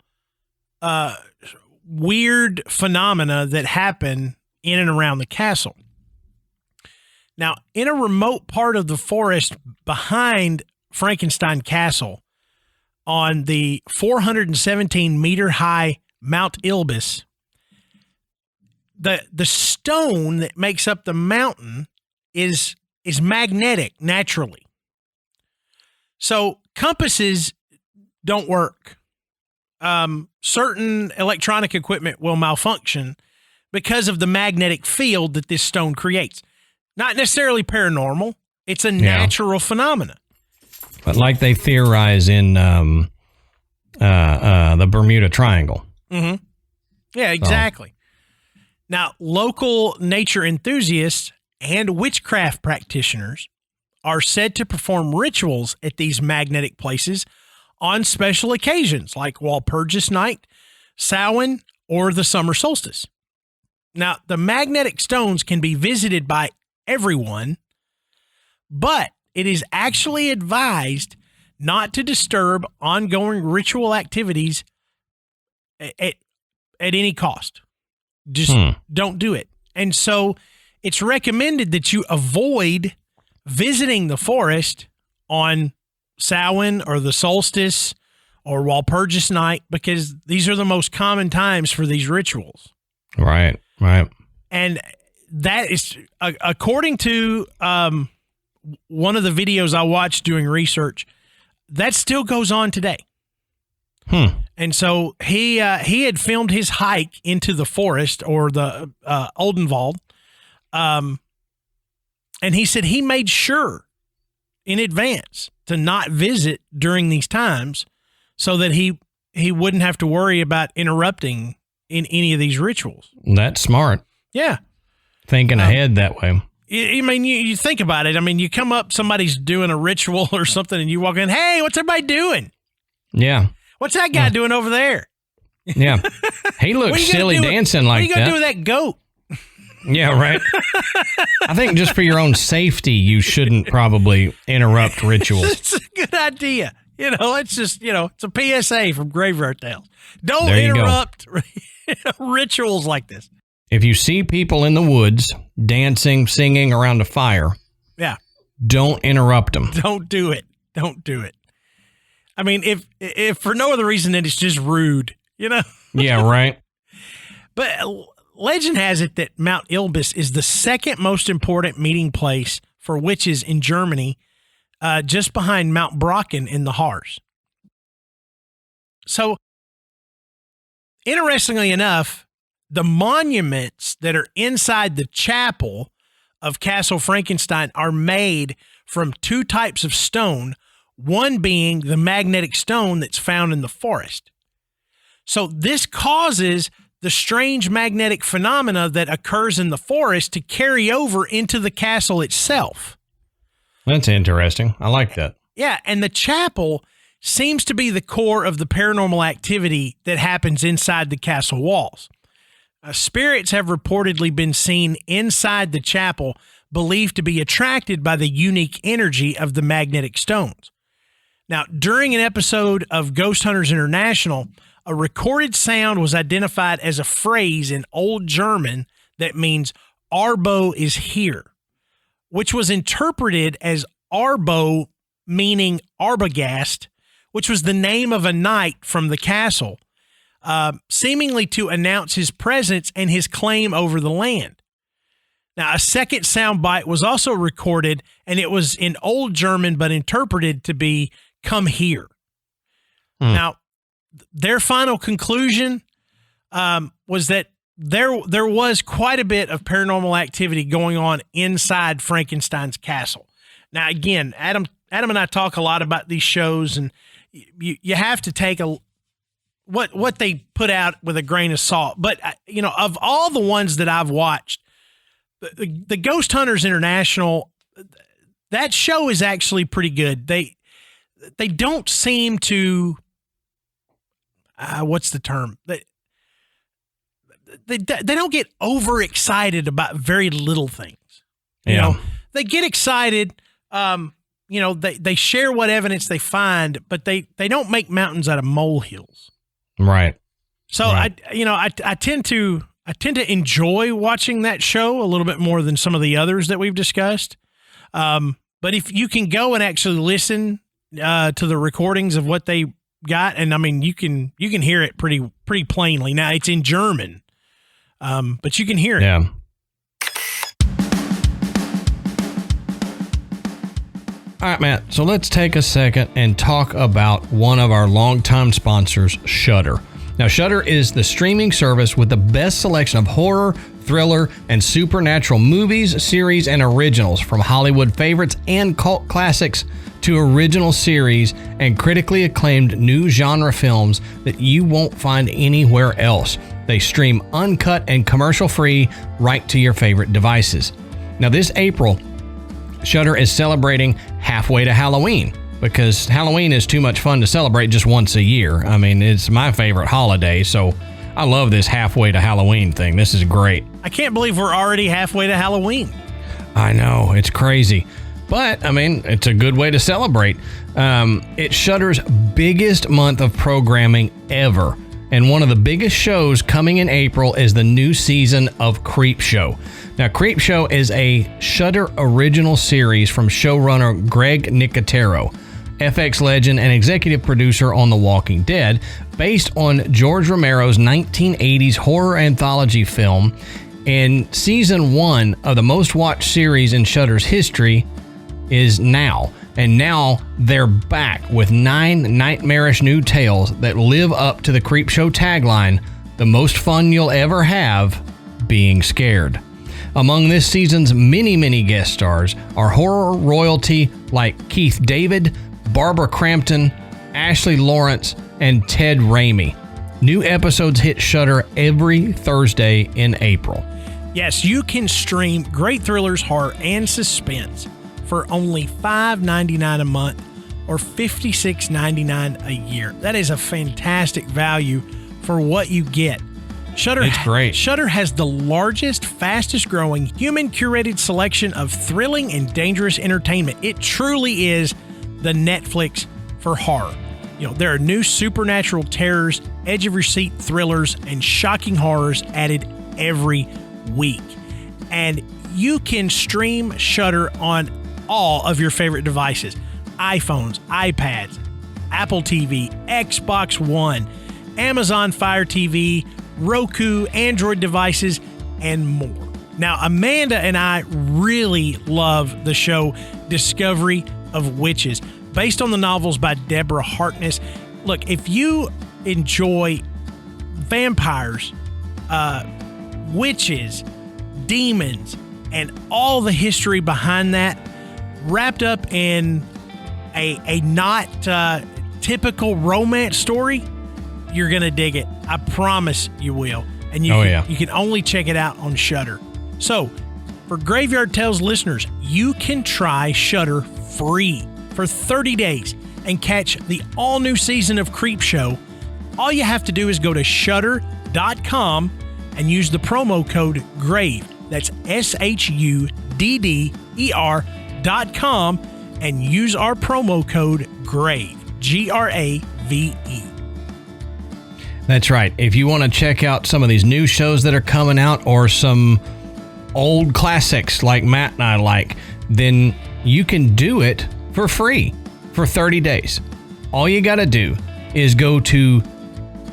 weird phenomena that happen in and around the castle. Now, in a remote part of the forest behind Frankenstein Castle, on the 417-meter high Mount Ilbis, the stone that makes up the mountain is magnetic naturally. So compasses don't work. Certain electronic equipment will malfunction because of the magnetic field that this stone creates. Not necessarily paranormal. It's a natural phenomenon. But like they theorize in the Bermuda Triangle. Mm-hmm. Yeah, exactly. Now, local nature enthusiasts and witchcraft practitioners are said to perform rituals at these magnetic places on special occasions like Walpurgis Night, Samhain, or the summer solstice. Now, the magnetic stones can be visited by everyone, but it is actually advised not to disturb ongoing ritual activities at any cost. Just don't do it. And so it's recommended that you avoid visiting the forest on Samhain or the solstice or Walpurgis Night, because these are the most common times for these rituals. Right. And that is, according to one of the videos I watched doing research, that still goes on today. And so he had filmed his hike into the forest, or the Oldenwald, and he said he made sure in advance to not visit during these times so that he wouldn't have to worry about interrupting in any of these rituals. That's smart. Yeah. Thinking ahead that way. I mean, you think about it. I mean, you come up, somebody's doing a ritual or something, and you walk in, hey, what's everybody doing? Yeah. What's that guy doing over there? Yeah. He looks silly dancing like that. What are you going to do with that goat? Yeah, right. I think just for your own safety, you shouldn't probably interrupt rituals. It's a good idea. It's just, it's a PSA from Graveyard Tales. Don't interrupt rituals like this. If you see people in the woods dancing, singing around a fire, don't interrupt them. Don't do it. Don't do it. I mean, if for no other reason than it's just rude, Yeah, right. But legend has it that Mount Ilbis is the second most important meeting place for witches in Germany, just behind Mount Brocken in the Harz. So, interestingly enough, the monuments that are inside the chapel of Castle Frankenstein are made from two types of stone, one being the magnetic stone that's found in the forest. So this causes the strange magnetic phenomena that occurs in the forest to carry over into the castle itself. That's interesting. I like that. Yeah, and the chapel seems to be the core of the paranormal activity that happens inside the castle walls. Spirits have reportedly been seen inside the chapel, believed to be attracted by the unique energy of the magnetic stones. Now, during an episode of Ghost Hunters International, a recorded sound was identified as a phrase in Old German that means Arbo is here, which was interpreted as Arbo, meaning Arbogast, which was the name of a knight from the castle, seemingly to announce his presence and his claim over the land. Now, a second soundbite was also recorded, and it was in Old German, but interpreted to be "come here." Now, their final conclusion was that there was quite a bit of paranormal activity going on inside Frankenstein's castle. Now, again, Adam and I talk a lot about these shows, and you have to take what they put out with a grain of salt. But of all the ones that I've watched, the Ghost Hunters International, that show is actually pretty good. They don't seem to what's the term? They don't get overexcited about very little things. You know, they get excited. They share what evidence they find, but they don't make mountains out of molehills. Right. So I tend to enjoy watching that show a little bit more than some of the others that we've discussed. But if you can go and actually listen to the recordings of what they got, and I mean, you can hear it pretty plainly. Now it's in German, but you can hear it. Yeah. All right, Matt, so let's take a second and talk about one of our longtime sponsors, Shudder. Now, Shudder is the streaming service with the best selection of horror, thriller, and supernatural movies, series, and originals, from Hollywood favorites and cult classics to original series and critically acclaimed new genre films that you won't find anywhere else. They stream uncut and commercial-free right to your favorite devices. Now, this April, Shudder is celebrating halfway to Halloween, because Halloween is too much fun to celebrate just once a year. I mean, it's my favorite holiday, so I love this halfway to Halloween thing. This is great. I can't believe we're already halfway to Halloween. I know, it's crazy. But, I mean, it's a good way to celebrate. It's Shudder's biggest month of programming ever. And one of the biggest shows coming in April is the new season of Creepshow. Now, Creepshow is a Shudder original series from showrunner Greg Nicotero, FX legend and executive producer on The Walking Dead, based on George Romero's 1980s horror anthology film. And season 1 of the most watched series in Shudder's history is now. And now they're back with 9 nightmarish new tales that live up to the Creepshow tagline, the most fun you'll ever have being scared. Among this season's many guest stars are horror royalty like Keith David, Barbara Crampton, Ashley Lawrence, and Ted Raimi. New episodes hit Shudder every Thursday in April. Yes, you can stream great thrillers, horror, and suspense for only $5.99 a month or $56.99 a year. That is a fantastic value for what you get. Shudder, it's great. Shudder has the largest, fastest growing, human curated selection of thrilling and dangerous entertainment. It truly is the Netflix for horror. You know, there are new supernatural terrors, edge of your seat thrillers, and shocking horrors added every week. And you can stream Shudder on all of your favorite devices: iPhones, iPads, Apple TV, Xbox One, Amazon Fire TV, Roku, Android devices, and more. Now, Amanda and I really love the show Discovery of Witches, based on the novels by Deborah Harkness. Look, if you enjoy vampires, witches, demons, and all the history behind that, wrapped up in a not typical romance story, you're going to dig it. I promise you will. And you can only check it out on Shudder. So, for Graveyard Tales listeners, you can try Shudder free for 30 days and catch the all-new season of Creepshow. All you have to do is go to shudder.com and use the promo code GRAVE. That's SHUDDER.com and use our promo code GRAVE. GRAVE. That's right. If you want to check out some of these new shows that are coming out or some old classics like Matt and I like, then you can do it for free for 30 days. All you got to do is go to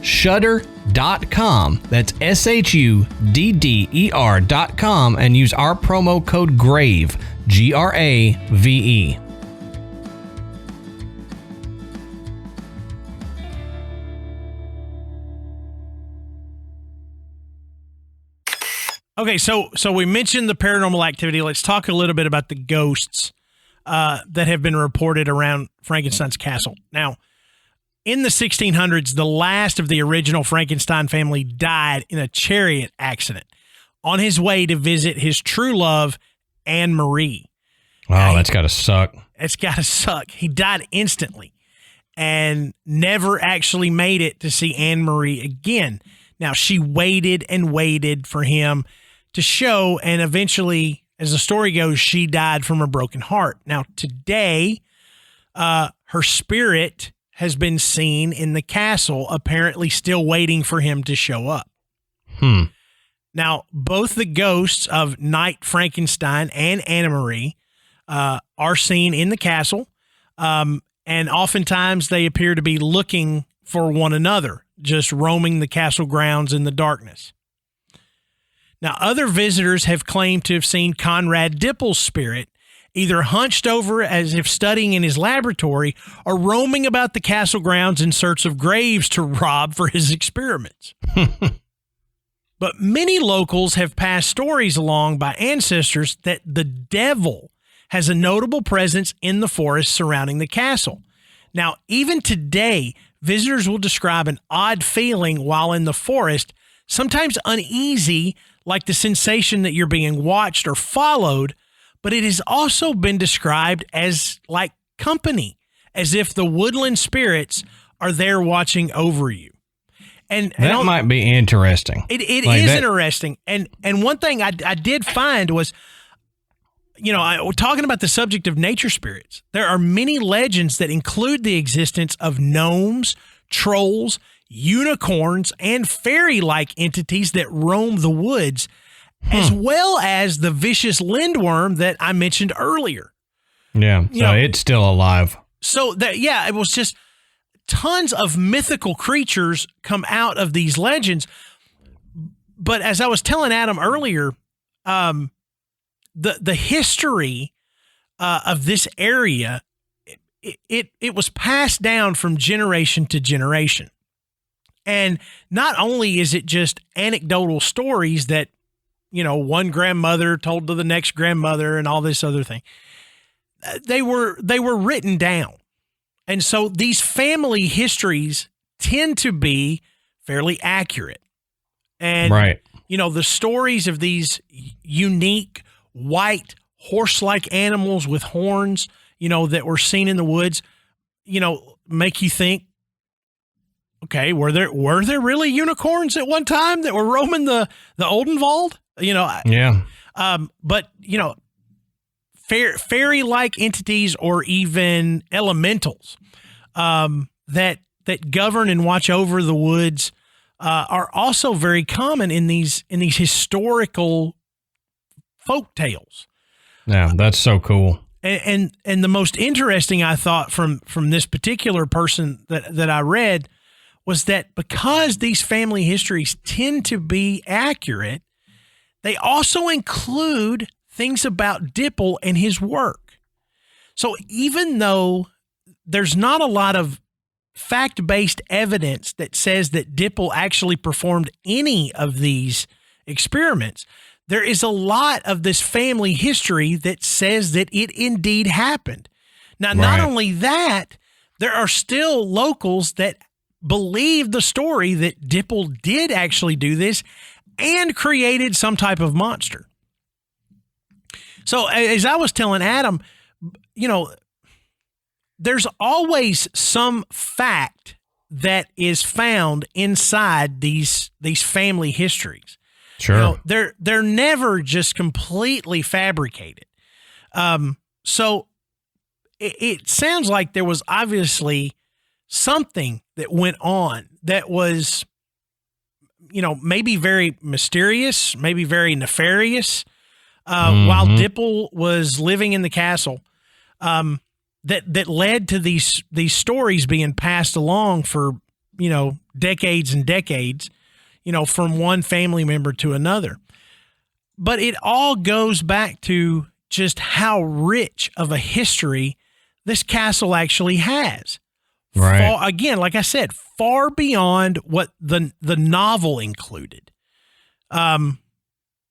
shudder.com. That's SHUDDER.com and use our promo code GRAVE. GRAVE. Okay, so we mentioned the paranormal activity. Let's talk a little bit about the ghosts that have been reported around Frankenstein's castle. Now, in the 1600s, the last of the original Frankenstein family died in a chariot accident on his way to visit his true love, Anne Marie. Wow, that's got to suck. It's got to suck. He died instantly and never actually made it to see Anne Marie again. Now, she waited and waited for him to show, and eventually, as the story goes, she died from a broken heart. Now, today, her spirit has been seen in the castle, apparently still waiting for him to show up. Now, both the ghosts of Knight Frankenstein and Anna Marie are seen in the castle, and oftentimes they appear to be looking for one another, just roaming the castle grounds in the darkness. Now, other visitors have claimed to have seen Conrad Dipple's spirit either hunched over as if studying in his laboratory or roaming about the castle grounds in search of graves to rob for his experiments. But many locals have passed stories along by ancestors that the devil has a notable presence in the forest surrounding the castle. Now, even today, visitors will describe an odd feeling while in the forest, sometimes uneasy, like the sensation that you're being watched or followed, but it has also been described as like company, as if the woodland spirits are there watching over you. And that might be interesting. It is interesting. And one thing I did find was, talking about the subject of nature spirits, there are many legends that include the existence of gnomes, trolls, unicorns, and fairy-like entities that roam the woods, as well as the vicious lindworm that I mentioned earlier. Yeah, it's still alive. So it was just tons of mythical creatures come out of these legends. But as I was telling Adam earlier, the history of this area, it was passed down from generation to generation. And not only is it just anecdotal stories that, one grandmother told to the next grandmother and all this other thing, they were written down. And so these family histories tend to be fairly accurate. And, right. The stories of these unique white horse-like animals with horns, that were seen in the woods, make you think, okay, were there really unicorns at one time that were roaming the Oldenwald? Yeah. But, fairy-like entities or even elementals that govern and watch over the woods are also very common in these historical folk tales. Yeah, that's so cool. And the most interesting, I thought, from this particular person that I read was that because these family histories tend to be accurate, they also include things about Dipple and his work. So even though there's not a lot of fact-based evidence that says that Dipple actually performed any of these experiments, there is a lot of this family history that says that it indeed happened. Now, not only that, there are still locals that believe the story that Dipple did actually do this and created some type of monster. So as I was telling Adam, there's always some fact that is found inside these family histories. Sure. They're never just completely fabricated. So it sounds like there was obviously something that went on that was, maybe very mysterious, maybe very nefarious, while Dipple was living in the castle, that led to these stories being passed along for, decades and decades, from one family member to another. But it all goes back to just how rich of a history this castle actually has. Right. Again, like I said, far beyond what the novel included. So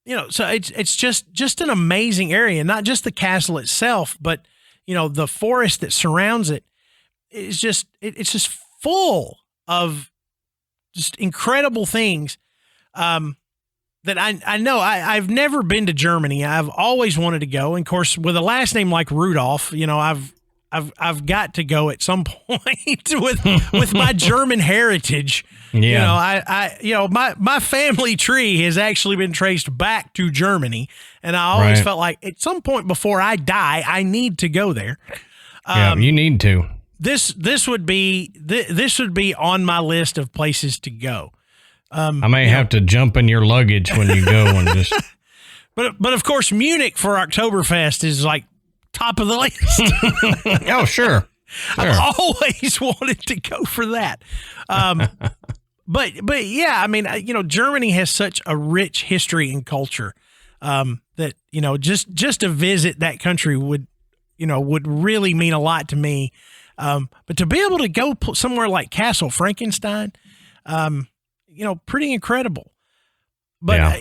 it's just an amazing area, not just the castle itself, but the forest that surrounds it is just full of just incredible things. That I know I've never been to Germany. I've always wanted to go. And of course, with a last name like Rudolph, I've got to go at some point with my German heritage. Yeah. My family tree has actually been traced back to Germany, and I always felt like at some point before I die, I need to go there. Yeah, you need to. This would be on my list of places to go. I may have to jump in your luggage when you go and just. But of course, Munich for Oktoberfest is like top of the list. Oh, sure. I've always wanted to go for that. But yeah, I mean, Germany has such a rich history and culture that, just to visit that country would would really mean a lot to me. But to be able to go somewhere like Castle Frankenstein, pretty incredible. But,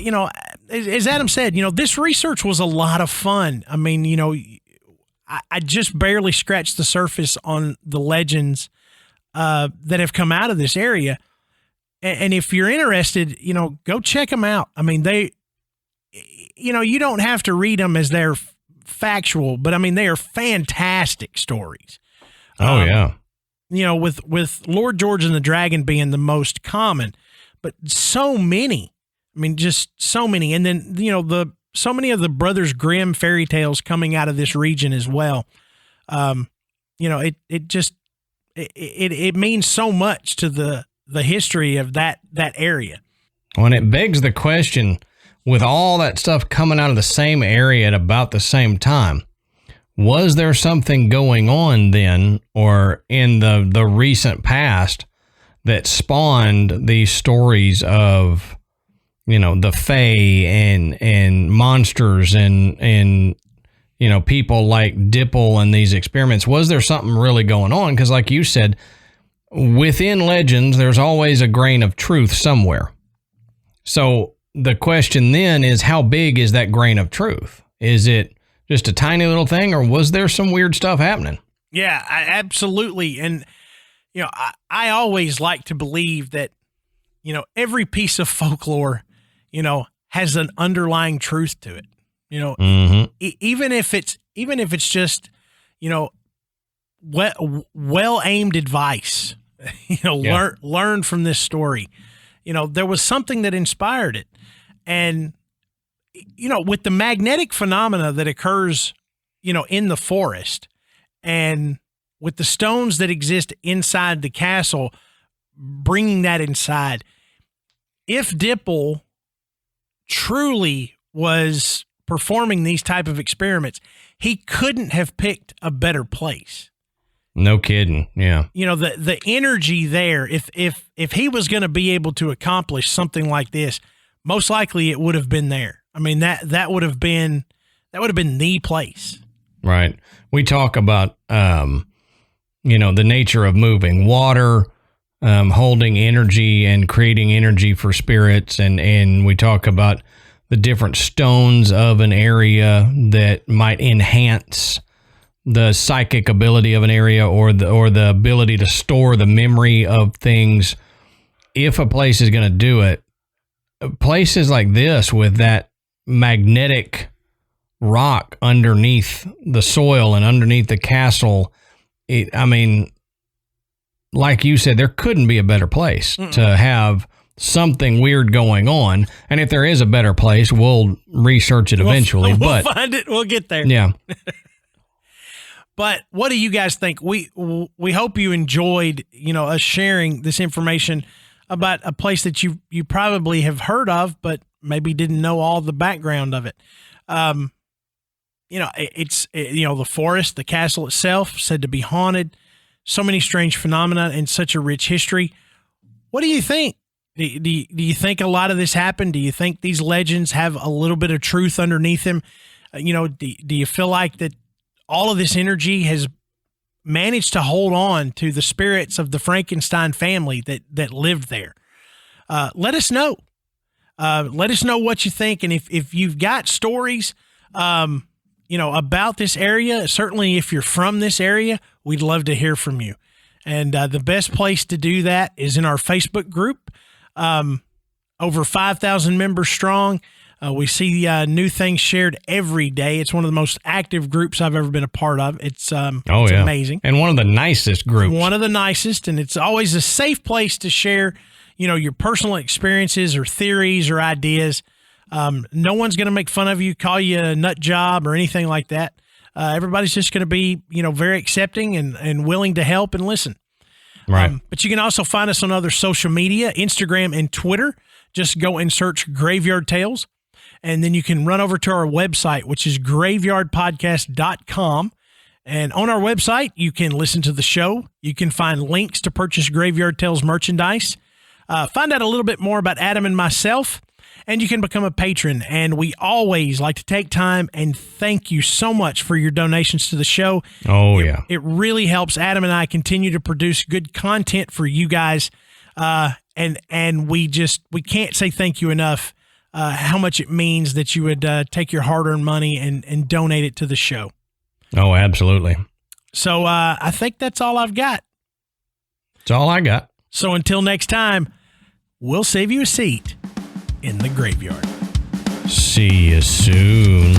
as Adam said, this research was a lot of fun. I mean, I just barely scratched the surface on the legends that have come out of this area. And if you're interested, go check them out. I mean, you don't have to read them as they're factual, but I mean, they are fantastic stories. Oh, yeah. With Lord George and the Dragon being the most common, but so many. I mean, just so many. And then, so many of the Brothers Grimm fairy tales coming out of this region as well. It means so much to the history of that area. Well, and it begs the question, with all that stuff coming out of the same area at about the same time, was there something going on then, or in the recent past, that spawned these stories of, the Fae and monsters and people like Dipple and these experiments? Was there something really going on? Because like you said, within legends, there's always a grain of truth somewhere. So the question then is, how big is that grain of truth? Is it just a tiny little thing, or was there some weird stuff happening? Yeah, absolutely. And, I always like to believe that, every piece of folklore, has an underlying truth to it. Even if it's just, well aimed advice, learn from this story. There was something that inspired it. And, with the magnetic phenomena that occurs, in the forest, and with the stones that exist inside the castle, bringing that inside, if Dipple truly was performing these type of experiments, he couldn't have picked a better place. No kidding. Yeah. The energy there, if he was going to be able to accomplish something like this, most likely it would have been there. I mean, that would have been the place. Right. We talk about, the nature of moving water, holding energy and creating energy for spirits. And we talk about the different stones of an area that might enhance the psychic ability of an area, or the ability to store the memory of things. If a place is going to do it, places like this with that magnetic rock underneath the soil and underneath the castle, like you said, there couldn't be a better place to have something weird going on. And if there is a better place, we'll research it eventually. We'll find it. We'll get there. Yeah. But what do you guys think? We hope you enjoyed, us sharing this information about a place that you probably have heard of, but maybe didn't know all the background of it. It's the forest, the castle itself, said to be haunted. So many strange phenomena and such a rich history. What do you think? Do you think a lot of this happened? Do you think these legends have a little bit of truth underneath them? Do you feel like that all of this energy has managed to hold on to the spirits of the Frankenstein family that lived there? Let us know. Let us know what you think. And if you've got stories, about this area, certainly if you're from this area, we'd love to hear from you. And the best place to do that is in our Facebook group, over 5,000 members strong. We see new things shared every day. It's one of the most active groups I've ever been a part of. It's amazing. And one of the nicest groups. One of the nicest, and it's always a safe place to share, your personal experiences or theories or ideas. No one's going to make fun of you, call you a nut job or anything like that. Everybody's just going to be, very accepting and willing to help and listen. Right. But you can also find us on other social media, Instagram and Twitter. Just go and search Graveyard Tales. And then you can run over to our website, which is graveyardpodcast.com. And on our website, you can listen to the show. You can find links to purchase Graveyard Tales merchandise. Find out a little bit more about Adam and myself. and you can become a patron. And we always like to take time and thank you so much for your donations to the show. Oh, yeah. It really helps Adam and I continue to produce good content for you guys. And we can't say thank you enough, how much it means that you would take your hard-earned money and donate it to the show. Oh, absolutely. So I think that's all I've got. That's all I got. So until next time, we'll save you a seat in the graveyard. See you soon.